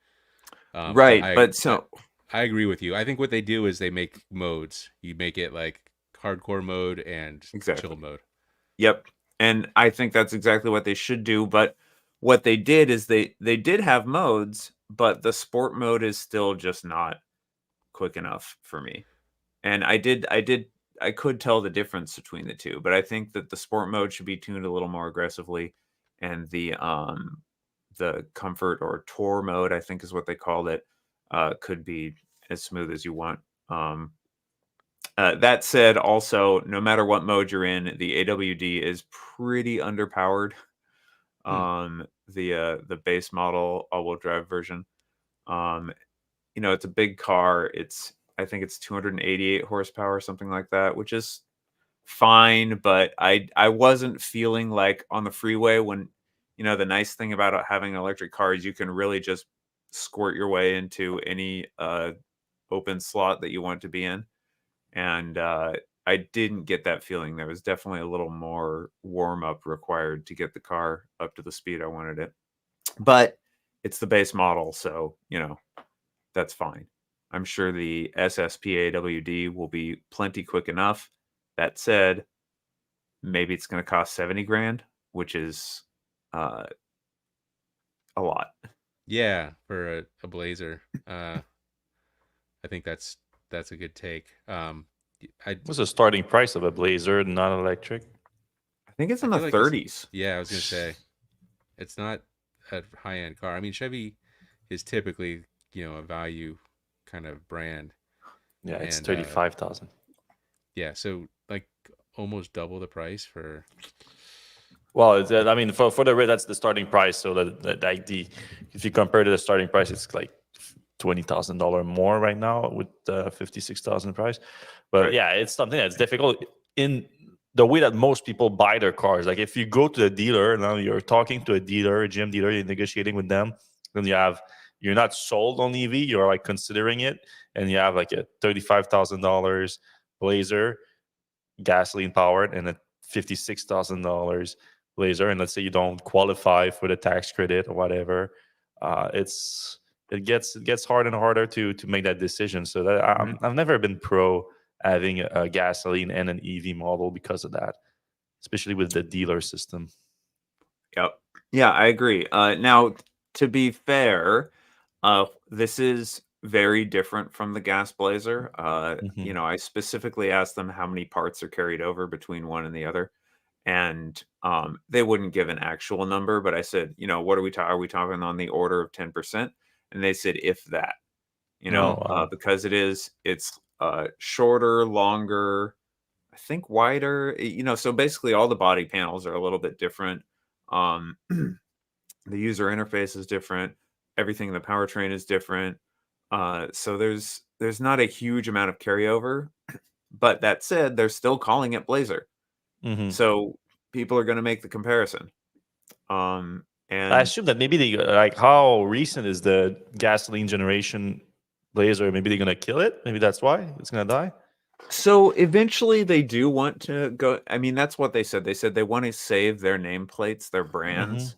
But right, but so I agree with you. I think what they do is they make modes. You make it like hardcore mode and chill exactly. mode. Yep. And I think that's exactly what they should do. But what they did is they did have modes, but the sport mode is still just not quick enough for me. And I could tell the difference between the two, but I think that the sport mode should be tuned a little more aggressively, and the comfort or tour mode, I think is what they called it, could be as smooth as you want. That said, also, no matter what mode you're in, the AWD is pretty underpowered. The base model all-wheel drive version. Um, you know, it's a big car. I think it's 288 horsepower, something like that, which is fine. But I wasn't feeling like on the freeway, when, you know, the nice thing about having an electric car is you can really just squirt your way into any open slot that you want to be in. And I didn't get that feeling. There was definitely a little more warm up required to get the car up to the speed I wanted it. But it's the base model, so that's fine. I'm sure the SSPAWD will be plenty quick enough. That said, maybe it's going to cost 70 grand, which is a lot. Yeah, for a Blazer. I think that's a good take. What's the starting price of a Blazer, not electric? I think it's I in the feel like 30s. Yeah, I was gonna say it's not a high end car. I mean, Chevy is typically a value kind of brand, Yeah, it's and 35,000. yeah, so like almost double the price for. Well, I mean, for the that's the starting price. So the if you compare to the starting price, it's like $20,000 more right now with 56,000 price. But Right. yeah, it's something that's difficult in the way that most people buy their cars. Like if you go to the dealer now, you're talking to a dealer, a GM dealer, you're negotiating with them, then you're not sold on EV, you're like considering it, and you have like a $35,000 Blazer, gasoline powered, and a $56,000 Blazer, and let's say you don't qualify for the tax credit or whatever, it gets harder and harder to make that decision. So that I've never been pro having a gasoline and an EV model because of that, especially with the dealer system. Yep. Yeah, I agree. Now, to be fair, this is very different from the gas Blazer. Mhm. I specifically asked them how many parts are carried over between one and the other, and they wouldn't give an actual number. But I said, what are we talking? Are we talking on the order of 10%? And they said, if that. Oh, wow. Because it's shorter, longer, I think wider. So basically, all the body panels are a little bit different. The user interface is different. Everything in the powertrain is different. So there's not a huge amount of carryover. But that said, they're still calling it Blazer. Mhm. So people are going to make the comparison. I And assume that maybe like how recent is the gasoline generation Blazer? Maybe they're gonna kill it. Maybe that's why it's gonna die. so eventually they do want to go. I mean, that's what they said. They said they want to save their nameplates, their Hmm. brands,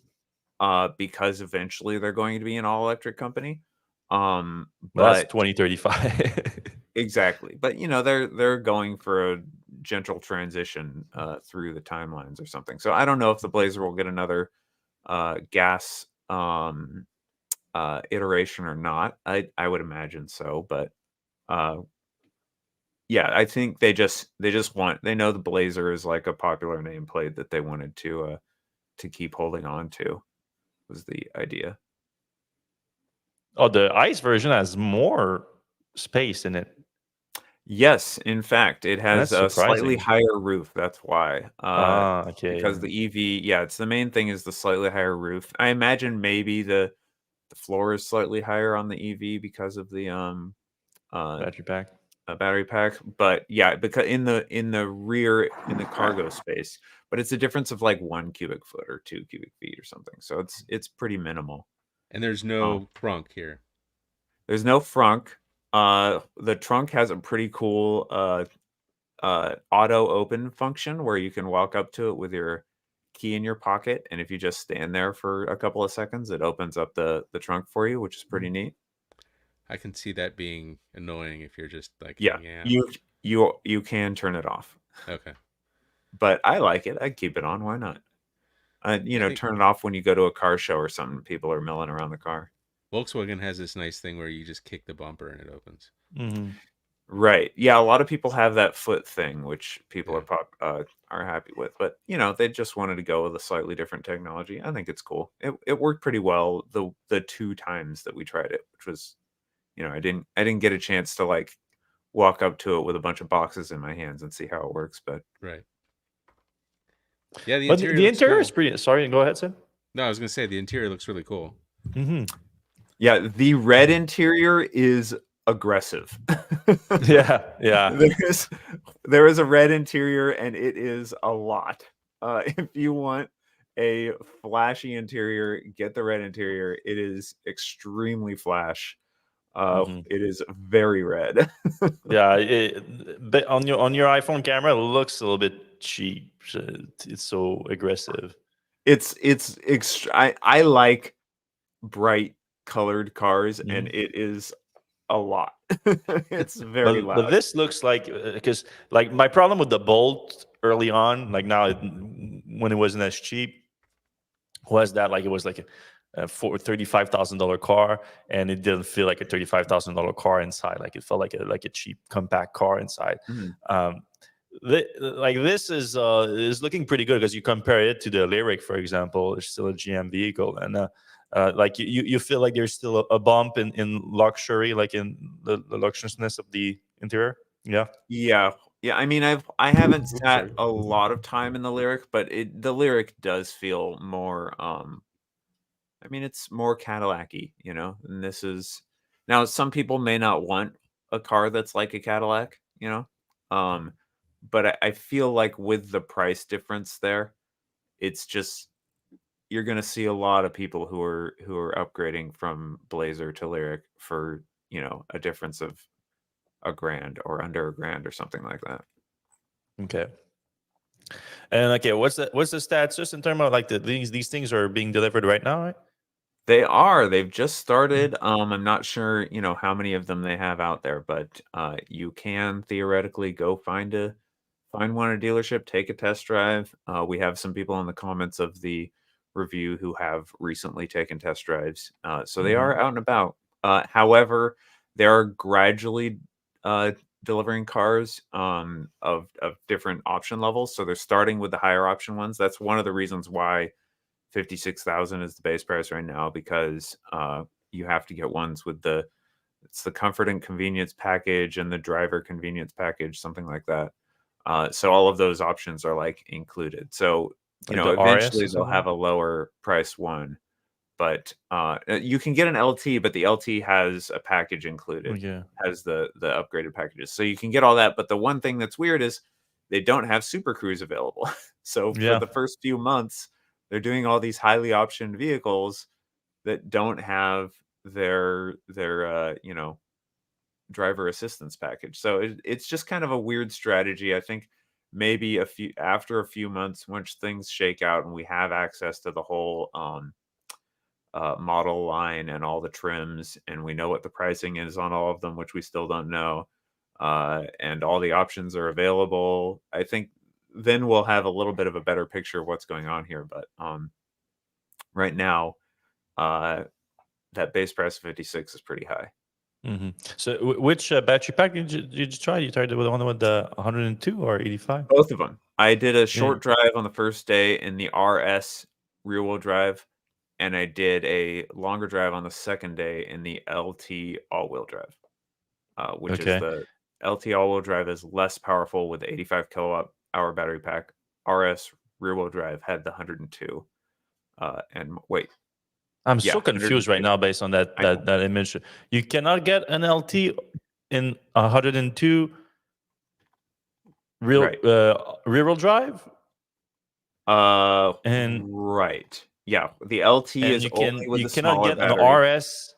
because eventually they're going to be an all electric company. Well, that's But 2035. exactly. But they're going for a gentle transition through the timelines or something. So I don't know if the Blazer will get another gas iteration or not. I would imagine so, but uh, yeah, I think they know the Blazer is like a popular nameplate that they wanted to keep holding on to was the idea. Oh, the ICE version has more space in it. Yes, in fact, it has That's a slightly surprising. higher roof. That's why. Ah, okay, Because yeah. the EV, yeah, it's the main thing is the slightly higher roof. I imagine maybe the floor is slightly higher on the EV because of the uh Battery pack. battery pack, but yeah, because in the rear in the cargo space, but it's a difference of like 1 cubic foot or 2 cubic feet or something. So it's pretty minimal. And there's Oh, no trunk here. there's no frunk. The trunk has a pretty cool auto open function where you can walk up to it with your key in your pocket, and if you just stand there for a couple of seconds, it opens up the trunk for you, which is pretty neat. I can see that being annoying if you're just like Yeah, hanging out. you can turn it off, Okay. but I like it. I'd keep it on. Why not? Yeah, I think Turn it off when you go to a car show or something. People are milling around the car. Volkswagen has this nice thing where you just kick the bumper and it opens. Hmm. Right. Yeah, a lot of people have that foot thing, which people Yeah. are happy with. But they just wanted to go with a slightly different technology. I think it's cool. It worked pretty well the two times that we tried it, which was I didn't get a chance to like walk up to it with a bunch of boxes in my hands and see how it works. But Right. Yeah, the But interior the looks interior is cool. pretty. Sorry, go ahead, Sid. No, I was gonna say the interior looks really cool. Hmm. yeah, the red interior is aggressive. Yeah, yeah. There's there is a red interior and it is a lot. If you want a flashy interior, get the red interior. It is extremely flash. It is very red. Yeah, but on your iPhone camera, it looks a little bit cheap. It's so aggressive. I like bright colored cars, and Mhm. it is a lot. It's very But loud. this looks like, because like my problem with the Bolt early on, like now when it wasn't as cheap, was that like it was like a $35,000 car, and it didn't feel like a $35,000 car inside. Like it felt like a cheap compact car inside. Mhm. Like this is looking pretty good, because you compare it to the LYRIQ, for example. It's still a GM vehicle, and like you feel like there's still a bump in luxury, like in the luxuriousness of the interior. Yeah. Yeah. Yeah, I mean, I haven't Oops, sat sorry. a lot of time in the Lyric, but the Lyric does feel more, I mean, it's more Cadillac-y, and this is now some people may not want a car that's like a Cadillac, but I feel like with the price difference there, it's just you're gonna see a lot of people who are upgrading from Blazer to Lyric for, a difference of a grand or under a grand or something like that. Okay. And okay, what's the status in terms of like these things are being delivered right now, right? They are. They've just Mm. started. I'm not sure, how many of them they have out there, but you can theoretically go find one at a dealership, take a test drive. We have some people in the comments of the review who have recently taken test drives, so they Mhm. are out and about. However, they are gradually uh, delivering cars of different option levels. So they're starting with the higher option ones. That's one of the reasons why 56,000 is the base price right now, because you have to get ones with it's the comfort and convenience package and the driver convenience package, something like that. So all of those options are like included. So, Like the RS eventually or they'll something. have a lower price one, but you can get an LT, but the LT has a package included, Okay. has the upgraded packages. So you can get all that, but the one thing that's weird is they don't have Super Cruise available. So for Yeah. the first few months, they're doing all these highly optioned vehicles that don't have their driver assistance package. So it's just kind of a weird strategy. I think maybe after a few months, once things shake out and we have access to the whole model line and all the trims, and we know what the pricing is on all of them, which we still don't know, and all the options are available, I think then we'll have a little bit of a better picture of what's going on here. But right now, uh, that base price of 56 is pretty high. So which battery pack did you try? You tried the one with the 102 or 85? Both of them. I did a Yeah. short drive on the first day in the RS rear wheel drive, and I did a longer drive on the second day in the LT all wheel drive, which is Okay. the LT all wheel drive is less powerful with the 85 kilowatt hour battery pack. RS rear wheel drive had the 102. And wait, I'm yeah, so confused right 102. now based on that I know. that that image. You cannot get an LT in 102 Right. rear wheel drive, and Right. Yeah, the LT is only with you the cannot smaller get an battery. RS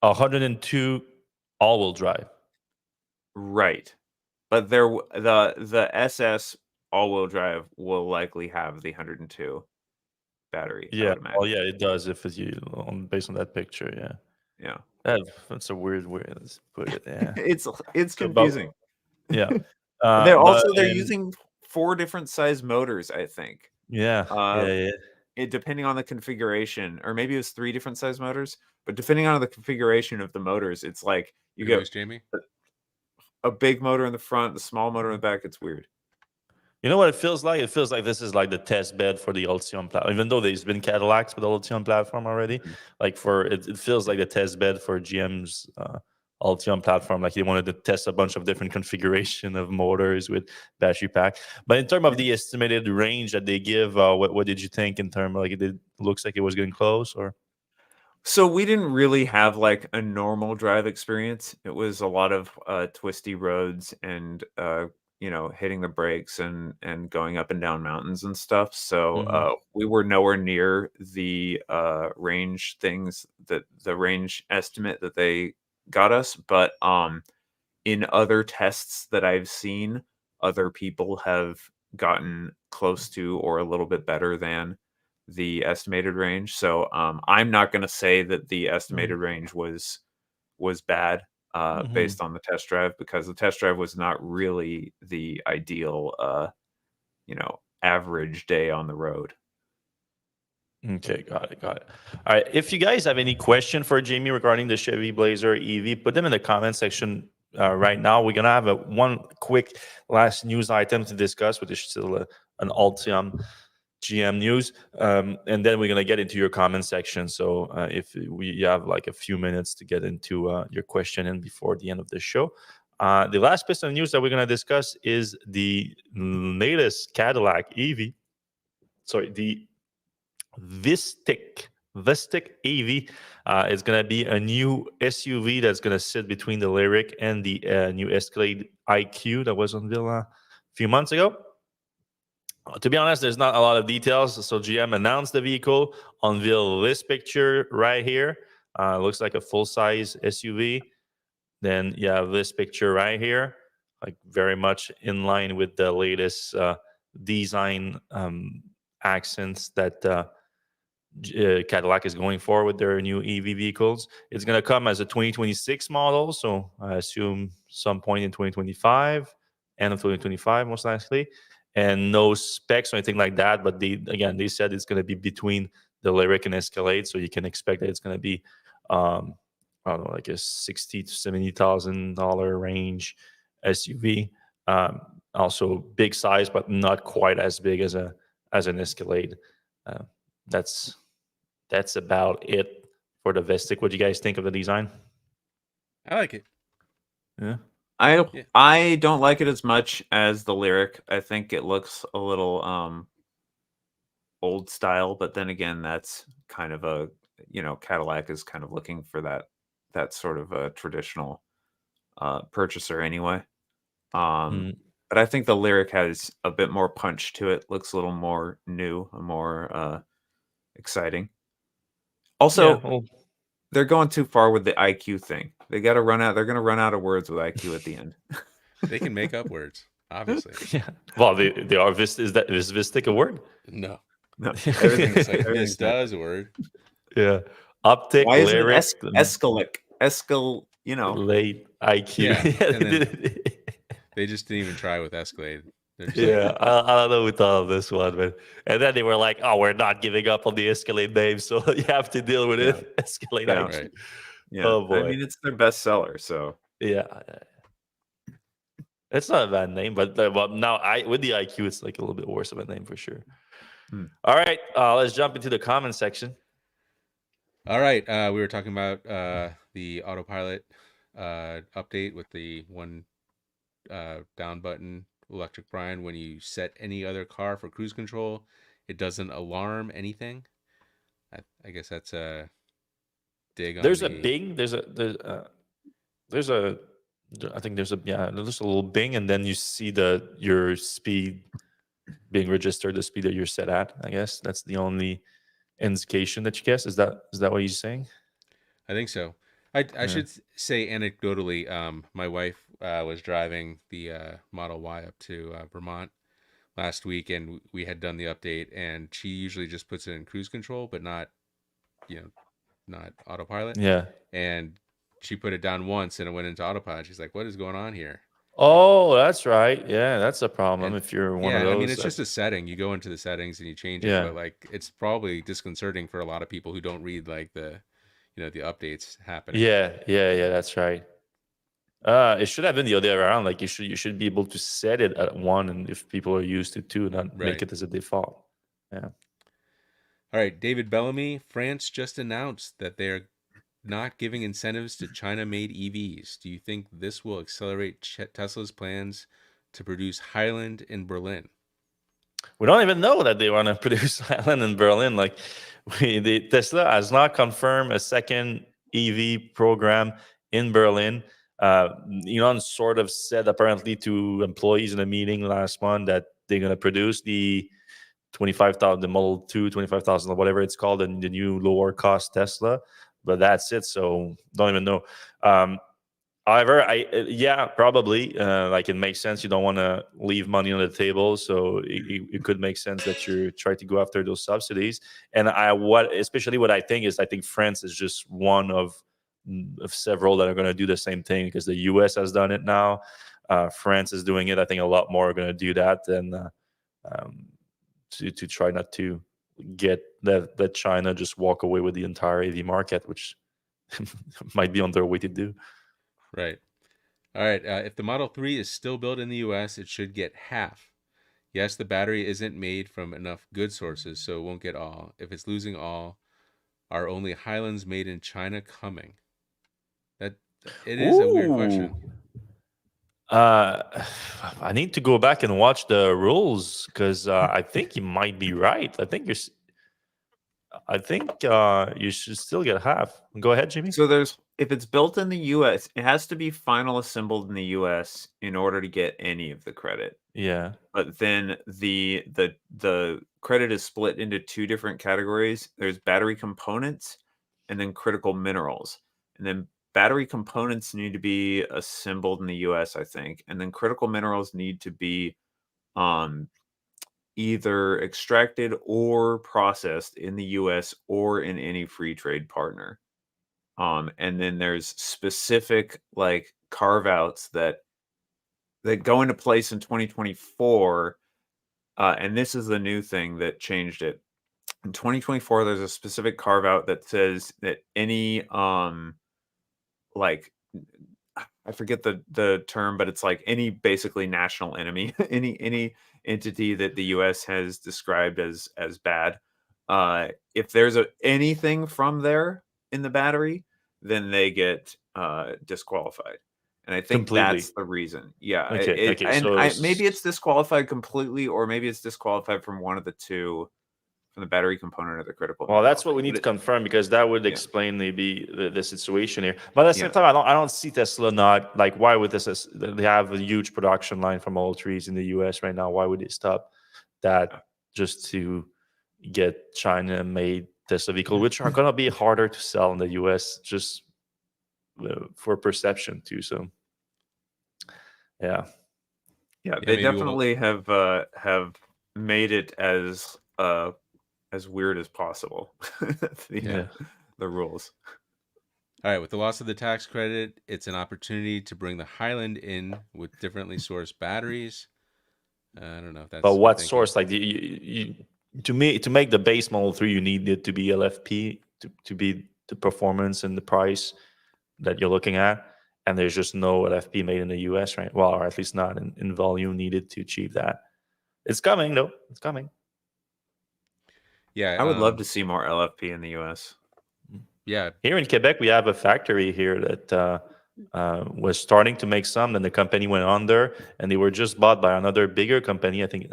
102 all wheel drive. Right. But the SS all-wheel drive will likely have the 102 battery, I Yeah. would Oh, imagine. yeah, it does if it's based on that picture. Yeah. Yeah. That's a weird way. Let's put it. Yeah. It's So, but confusing. yeah. They're And using 4 different size motors, I think. yeah, Uh, yeah, yeah. depending on the configuration, or maybe it was 3 different size motors, but depending on the configuration of the motors, it's like you Good get news, Jamie. a big motor in the front, the small motor in the back. It's weird. You know what it feels like? It feels like this is like the test bed for the Ultium platform. Even though there's been Cadillacs with the Ultium platform already, Mhm. like it feels like the test bed for GM's Ultium platform. Like they wanted to test a bunch of different configuration of motors with battery pack. But in terms of the estimated range that they give, what did you think in terms like it looks like it was getting close or? So we didn't really have like a normal drive experience. It was a lot of twisty roads and hitting the brakes and going up and down mountains and stuff. So Mhm. we were nowhere near the range things that the range estimate that they got us, but in other tests that I've seen, other people have gotten close to or a little bit better than the estimated range. So I'm not going to say that the estimated range was bad based on the test drive, because the test drive was not really the ideal average day on the road. Okay, got it. All right. If you guys have any question for Jamie regarding the Chevy Blazer EV, put them in the comment section right now. We're gonna have one quick last news item to discuss, which is still an Ultium GM news, and then we're gonna get into your comment section. So if you have like a few minutes to get into your question in before the end of the show. The last piece of news that we're gonna discuss is the latest Cadillac EV. Sorry, the VISTIQ EV is going to be a new SUV that's going to sit between the LYRIQ and the new Escalade IQ that was unveiled a few months ago. To be honest, there's not a lot of details. So GM announced the vehicle, unveiled this picture right here. Looks like a full-size SUV. Then you have this picture right here, like very much in line with the latest design accents that Cadillac is going for with their new EV vehicles. It's going to come as a 2026 model, so I assume some point in 2025, end of 2025 most likely, and no specs or anything like that. But they said it's going to be between the LYRIQ and Escalade, so you can expect that it's going to be I don't know, like a $60,000 to $70,000 range SUV. Also big size, but not quite as big as an Escalade. That's about it for the VISTIQ. What do you guys think of the design? I like it. Yeah. I don't like it as much as the LYRIQ. I think it looks a little old style, but then again, that's kind of a Cadillac is kind of looking for that sort of a traditional purchaser anyway. But I think the LYRIQ has a bit more punch to it. Looks a little more new, more exciting. Also, they're going too far with the IQ thing. They're going to run out of words with IQ at the end. They can make up words, obviously. Yeah. Well, they are. Is VISTIQ a word? No. Everything's like this does a word. Yeah. Optic, why isn't LYRIQ, it late IQ. Yeah. They just didn't even try with Escalade. Yeah, I don't know who thought of this one, but and then they were like, "Oh, we're not giving up on the Escalade name, so you have to deal with it." Escalade, yeah. IQ. Right. Yeah, Oh boy. I mean it's their best seller, so Yeah, it's not a bad name, but now with the IQ, it's like a little bit worse of a name for sure. All right, let's jump into the comment section. All right, we were talking about the Autopilot update with the one down button electric Brian. When you set any other car for cruise control, it doesn't alarm anything. I guess that's a dig on There's a bing. There's a I think there's a little bing, and then you see your speed being registered, the speed that you're set at. I guess that's the only indication that you guess. Is that what you're saying? I think so. I should say anecdotally, my wife was driving the Model Y up to Vermont last week, and we had done the update, and she usually just puts it in cruise control, but not autopilot. Yeah. And she put it down once, and it went into autopilot. She's like, "What is going on here?" Oh, that's right. Yeah, that's a problem if you're one of those. I mean, it's just a setting. You go into the settings and you change it, but like it's probably disconcerting for a lot of people who don't read like the the updates happening. Yeah, that's right. It should have been the other way around. Like you should be able to set it at 1, and if people are used to 2, not make it as a default. Yeah. All right, David Bellamy, France just announced that they're not giving incentives to China-made EVs. Do you think this will accelerate Tesla's plans to produce Highland in Berlin? We don't even know that they want to produce Highland in Berlin. Like Tesla has not confirmed a second EV program in Berlin. Elon sort of said apparently to employees in a meeting last month that they're going to produce the 25,000, the Model 2, 25,000, whatever it's called, and the new lower cost Tesla. that's it. So don't even know. However, yeah, probably like it makes sense. You don't want to leave money on the table, so it could make sense that you try to go after those subsidies. And especially what I think France is just one of several that are going to do the same thing, because the U.S. has done it now. France is doing it. I think a lot more are going to do that, and to try not to get that China just walk away with the entire AV market, which might be on their way to do. Right. All right. If the Model 3 is still built in the U.S., it should get half. Yes, the battery isn't made from enough good sources, so it won't get all. If it's losing all, are only Highlands made in China coming? That it is a weird question. I need to go back and watch the rules, because I think you might be right. I think you should still get half. Go ahead, Jimmy. So if it's built in the U.S., it has to be final assembled in the U.S. in order to get any of the credit. Yeah. But then the credit is split into two different categories. There's battery components and then critical minerals. And then battery components need to be assembled in the U.S., I think. And then critical minerals need to be either extracted or processed in the U.S. or in any free trade partner. And then there's specific like carve outs that go into place in 2024. And this is the new thing that changed it. In 2024, there's a specific carve out that says that any like, I forget the term, but it's like any basically national enemy, any entity that the U.S. has described as bad. If there's anything from there in the battery, then they get disqualified. And I think Completely. that's the reason. Yeah. Okay. Maybe it's disqualified completely, or maybe it's disqualified from one of the two, from the battery component or the critical. Well, that's what we need to confirm, because that would explain maybe the situation here. But at the same time, I don't see Tesla not, like, why would this? They have a huge production line for Model 3s in the US right now. Why would they stop that just to get China-made Tesla vehicle, which are going to be harder to sell in the US, just for perception too? So, yeah, they definitely have made it as weird as possible. The rules. All right, with the loss of the tax credit, it's an opportunity to bring the Highland in with differently sourced batteries. I don't know if that's. But what source? Like, to make the base Model 3, you need it to be LFP to be the performance and the price that you're looking at. And there's just no LFP made in the US, right? Well, or at least not in volume needed to achieve that. It's coming, though. It's coming. Yeah, I would love to see more LFP in the US. Yeah. Here in Quebec, we have a factory here that was starting to make some. Then the company went under, and they were just bought by another bigger company. I think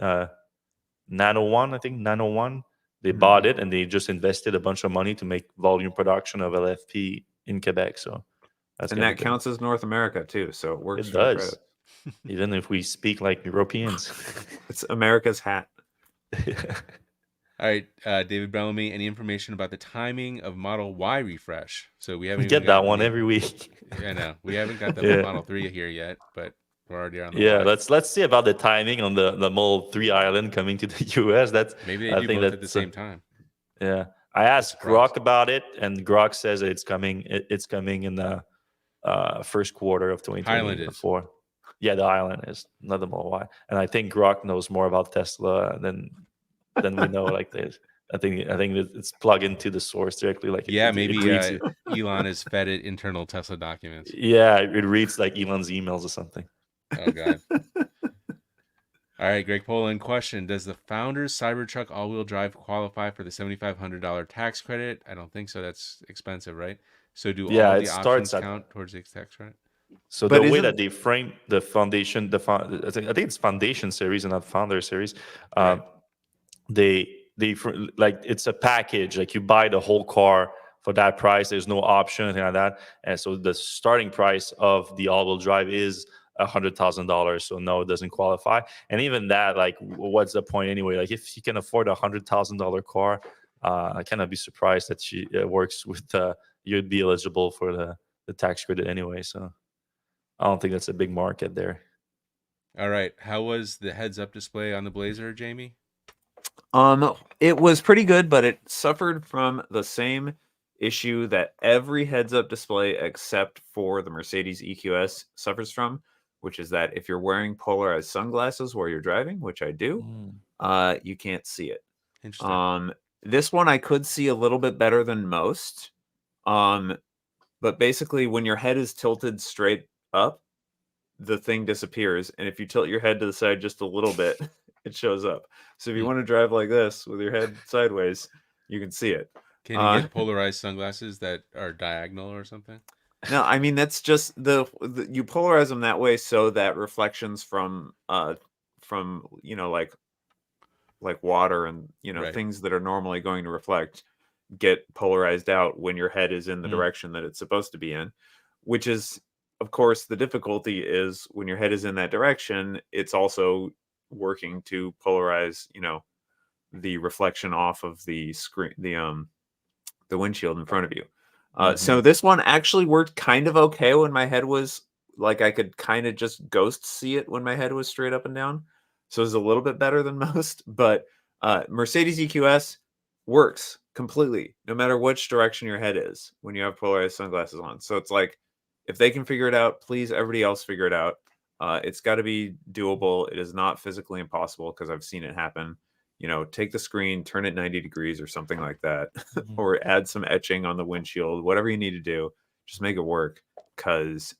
Nano One. They bought it, and they just invested a bunch of money to make volume production of LFP in Quebec. So that counts as North America too. So it works. It does, even if we speak like Europeans. It's America's hat. All right, David Bellamy, any information about the timing of Model Y refresh? So we haven't get that one every week. I know we haven't got the Model 3 here yet, but we're already on the Y. Let's see about the timing on the Model 3 Island coming to the US. That's maybe they do both at the same time. Yeah, I asked Grok about it, and Grok says that it's coming. It's coming in the first quarter of 2024. Yeah, the Island is, not the Model Y, and I think Grok knows more about Tesla than we know. Like this, I think it's plugged into the source directly. Like maybe Elon has fed it internal Tesla documents. Yeah, it reads like Elon's emails or something. Oh God. All right, Greg Poland, question: does the Founders Cybertruck all-wheel drive qualify for the $7,500 tax credit? I don't think so. That's expensive, right? So do all the options count towards the tax credite? So the way that they frame the foundation, I think it's foundation series and not founder series. They like, it's a package. Like, you buy the whole car for that price. There's no option, anything like that. And so the starting price of the all-wheel drive is $100,000. So no, it doesn't qualify. And even that, like, what's the point anyway? Like, if you can afford $100,000 car, I cannot be surprised that she works with you'd be eligible for the tax credit anyway. So I don't think that's a big market there. All right. How was the heads-up display on the Blazer, Jamie? It was pretty good, but it suffered from the same issue that every heads-up display except for the Mercedes EQS suffers from, which is that if you're wearing polarized sunglasses while you're driving, which I do, you can't see it. Interesting. This one I could see a little bit better than most. But basically when your head is tilted straight up, the thing disappears, and if you tilt your head to the side just a little bit, it shows up. So if you want to drive like this with your head sideways, you can see it. Can you get polarized sunglasses that are diagonal or something? No, I mean that's just the you polarize them that way so that reflections from you know like water and Right. things that are normally going to reflect get polarized out when your head is in the direction that it's supposed to be in, which is, of course, the difficulty is when your head is in that direction, it's also working to polarize, the reflection off of the screen, the windshield in front of you. So this one actually worked kind of okay when my head was like I could kind of just ghost see it when my head was straight up and down. So it's a little bit better than most, but Mercedes EQS works completely no matter which direction your head is when you have polarized sunglasses on. So it's like if they can figure it out, please everybody else figure it out. It's got to be doable. It is not physically impossible because I've seen it happen. Take the screen, turn it 90 degrees or something like that, or add some etching on the windshield, whatever you need to do, just make it work. Because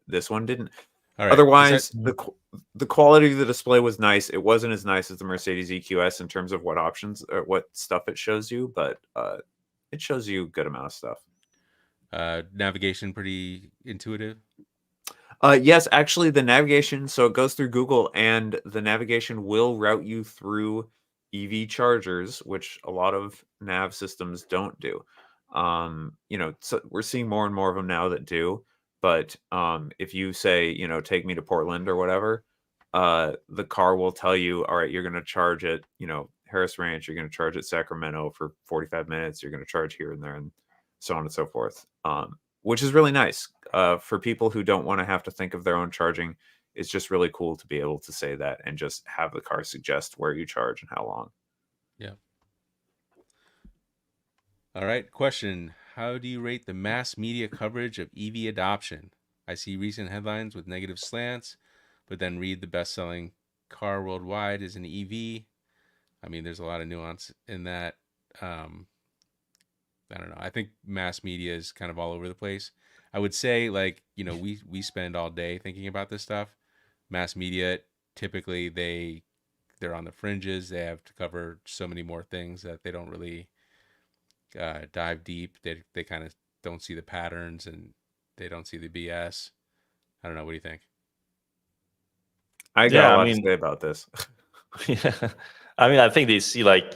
this one didn't. All right. Otherwise, the quality of the display was nice. It wasn't as nice as the Mercedes EQS in terms of what options or what stuff it shows you, but it shows you a good amount of stuff. Navigation pretty intuitive. Yes, actually, the navigation, so it goes through Google, and the navigation will route you through EV chargers, which a lot of nav systems don't do. So we're seeing more and more of them now that do. But if you say, take me to Portland or whatever, the car will tell you, all right, you're going to charge at, Harris Ranch, you're going to charge at Sacramento for 45 minutes, you're going to charge here and there, and so on and so forth. Which is really nice for people who don't want to have to think of their own charging. It's just really cool to be able to say that and just have the car suggest where you charge and how long. Yeah. All right. Question. How do you rate the mass media coverage of EV adoption? I see recent headlines with negative slants, but then read the best-selling car worldwide is an EV. I mean, there's a lot of nuance in that. I don't know. I think mass media is kind of all over the place. I would say, we spend all day thinking about this stuff. Mass media, typically they're on the fringes. They have to cover so many more things that they don't really dive deep. They kind of don't see the patterns and they don't see the BS. I don't know. What do you think? I got a lot to say about this. Yeah, I think they see like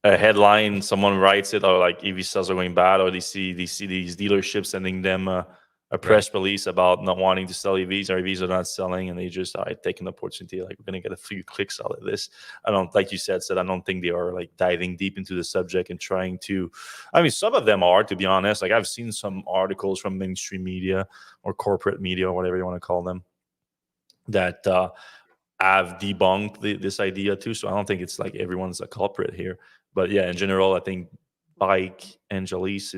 a headline, someone writes it, or like EV sales are going bad, or they see these dealerships sending them a press release about not wanting to sell EVs, or EVs are not selling, and they just take an opportunity, like we're gonna get a few clicks out of this. I don't, like you said, I don't think they are like diving deep into the subject and trying to. Some of them are, to be honest. Like I've seen some articles from mainstream media or corporate media or whatever you want to call them that have debunked this idea too. So I don't think it's like everyone's a culprit here. But yeah, in general, I think Bike Angelis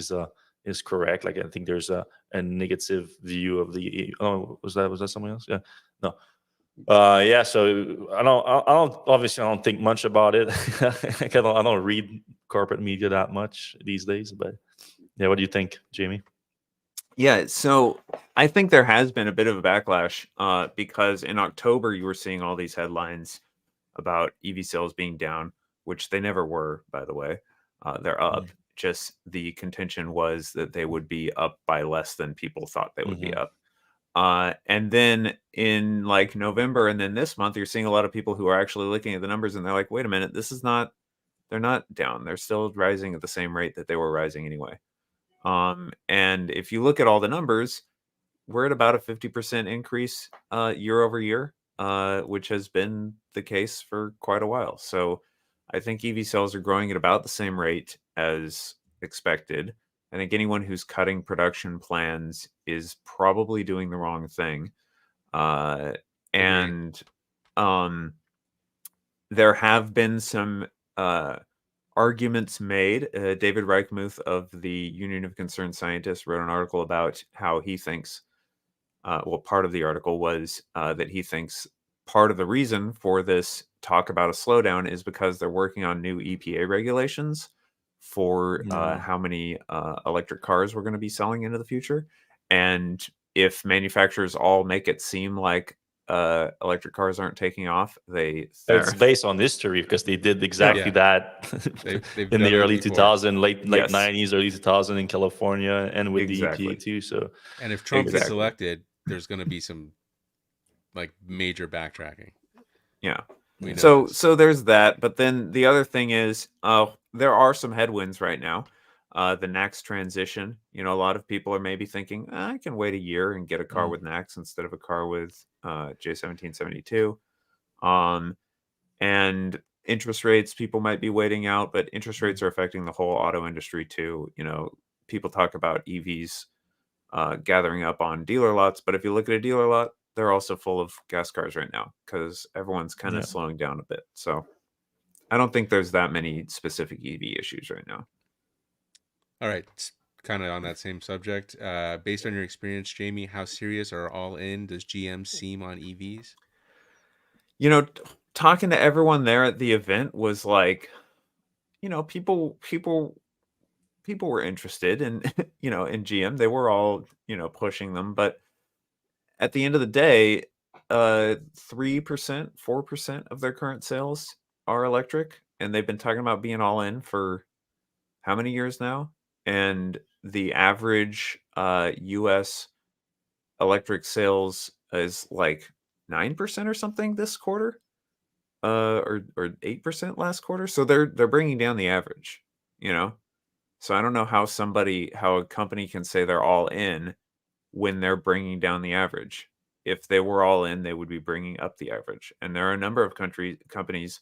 is correct. Like I think there's a negative view of the. Oh, was that someone else? Yeah, no. Yeah. So I don't think much about it. I don't read corporate media that much these days. But yeah, what do you think, Jamie? Yeah, so I think there has been a bit of a backlash because in October you were seeing all these headlines about EV sales being down, which they never were, by the way. They're up. Just the contention was that they would be up by less than people thought they would be up. And then in like November and then this month, you're seeing a lot of people who are actually looking at the numbers and they're like, wait a minute, they're not down. They're still rising at the same rate that they were rising anyway. And if you look at all the numbers, we're at about a 50% increase year over year, which has been the case for quite a while. So I think EV sales are growing at about the same rate as expected. I think anyone who's cutting production plans is probably doing the wrong thing. And there have been some arguments made. David Reichmuth of the Union of Concerned Scientists wrote an article about how he thinks, part of the article was that he thinks part of the reason for this talk about a slowdown is because they're working on new EPA regulations for how many electric cars we're going to be selling into the future. And if manufacturers all make it seem like electric cars aren't taking off, it's based on history, because they did exactly that they've in the early 2000s, late 90s, early 2000 in California, and with the EPA too. So, and if Trump gets elected, there's going to be some like major backtracking. Yeah. So there's that. But then the other thing is, there are some headwinds right now. The NACS transition, a lot of people are maybe thinking, I can wait a year and get a car with NACS instead of a car with J1772. And interest rates, people might be waiting out, but interest rates are affecting the whole auto industry too. People talk about EVs gathering up on dealer lots, but if you look at a dealer lot, they're also full of gas cars right now because everyone's kind of slowing down a bit. So I don't think there's that many specific EV issues right now. All right. Kind of on that same subject, based on your experience, Jamie, how serious or all in does GM seem on EVs? Talking to everyone there at the event was like, people were interested in, in GM. They were all, pushing them. But at the end of the day, 3%, 4% of their current sales are electric. And they've been talking about being all in for how many years now? And the average US electric sales is like 9% or something this quarter, or 8% last quarter. So they're bringing down the average, So I don't know how a company can say they're all in when they're bringing down the average. If they were all in, they would be bringing up the average. And there are a number of companies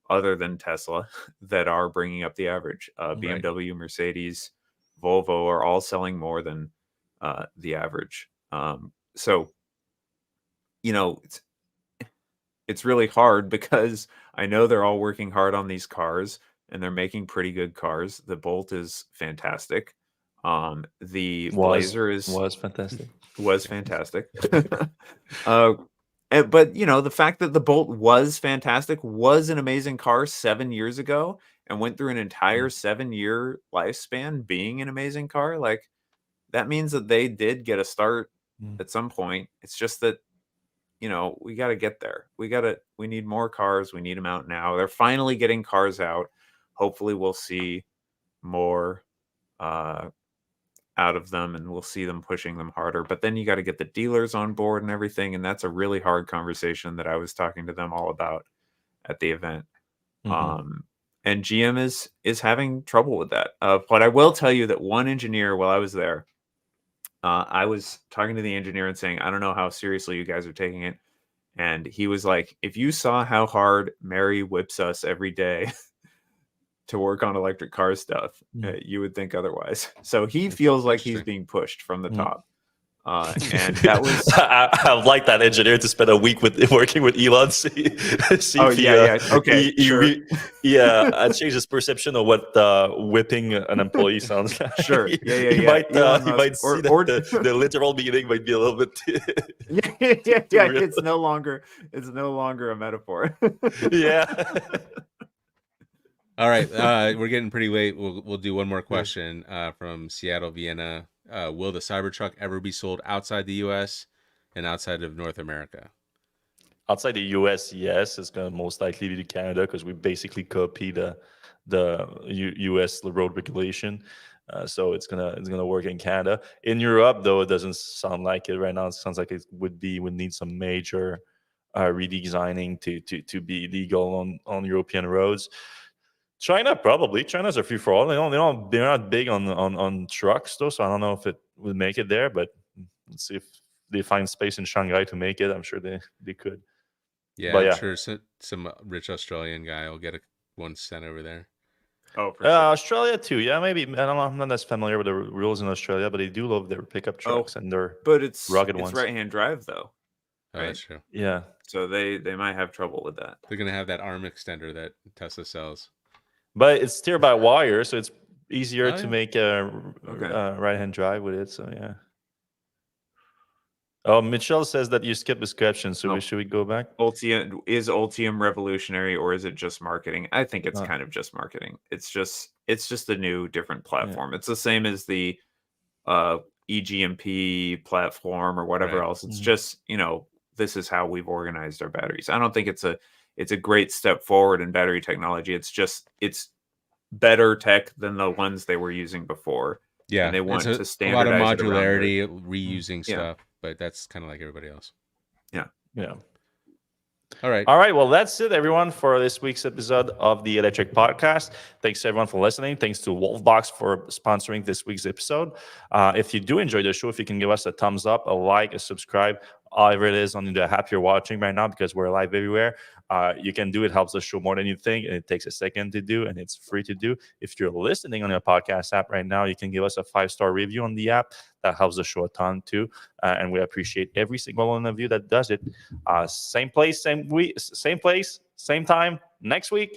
other than Tesla that are bringing up the average. BMW, Mercedes, Volvo are all selling more than the average. So, it's really hard because I know they're all working hard on these cars and they're making pretty good cars. The Bolt is fantastic. The Blazer was fantastic. Was fantastic. But the fact that the Bolt was fantastic, was an amazing car 7 years ago, and went through an entire 7-year lifespan being an amazing car, like that means that they did get a start at some point. It's just that we got to get there. We need more cars. We need them out now. They're finally getting cars out. Hopefully we'll see more out of them, and we'll see them pushing them harder. But then you got to get the dealers on board and everything, and that's a really hard conversation that I was talking to them all about at the event. And GM is having trouble with that. But I will tell you that one engineer, while I was there, I was talking to the engineer and saying, I don't know how seriously you guys are taking it. And he was like, if you saw how hard Mary whips us every day to work on electric car stuff, you would think otherwise. So he feels like he's being pushed from the top. And that was I would like that engineer to spend a week working with Elon. Okay, sure. I changed his perception of what whipping an employee sounds like. Sure. He might see that the literal meaning might be a little bit it's no longer a metaphor. All right, we're getting pretty late. We'll do one more question from Seattle, Vienna. Will the Cybertruck ever be sold outside the U.S. and outside of North America? Outside the U.S., yes, it's going to most likely be to Canada because we basically copy the U.S. road regulation. So it's gonna work in Canada. In Europe, though, it doesn't sound like it right now. It sounds like it would need some major redesigning to be legal on European roads. China, probably. China's a free for all. They're not big on trucks though, so I don't know if it would make it there. But let's see if they find space in Shanghai to make it. I'm sure they could. Yeah, I'm sure some rich Australian guy will get one sent over there. Oh, for sure. Australia too. Yeah, maybe. I don't know. I'm not as familiar with the rules in Australia, but they do love their pickup trucks and their But it's rugged ones. right-hand drive though. Oh, that's true. Yeah. So they might have trouble with that. They're gonna have that arm extender that Tesla sells. But it's steered by wire, so it's easier Oh, to yeah. make a right-hand drive with it. So yeah. Oh, Michelle says that you skipped description. So should we go back? Ultium revolutionary, or is it just marketing? I think it's Huh. kind of just marketing. It's just a new, different platform. It's the same as the eGMP platform or whatever else. It's just, this is how we've organized our batteries. I don't think it's a great step forward in battery technology. It's better tech than the ones they were using before. Yeah, and they want to a standardize lot of it around their- modularity, reusing stuff, but that's kind of like everybody else. Yeah. All right. All right. Well, that's it, everyone, for this week's episode of the Electrek podcast. Thanks, everyone, for listening. Thanks to Wolfbox for sponsoring this week's episode. If you do enjoy the show, if you can give us a thumbs up, a like, a subscribe, however it is on the app you're watching right now, because we're live everywhere. You can do it. Helps the show more than you think, and it takes a second to do, and it's free to do. If you're listening on your podcast app right now, you can give us a 5-star review on the app. That helps the show a ton too, and we appreciate every single one of you that does it. Same place, same week, same place, same time next week.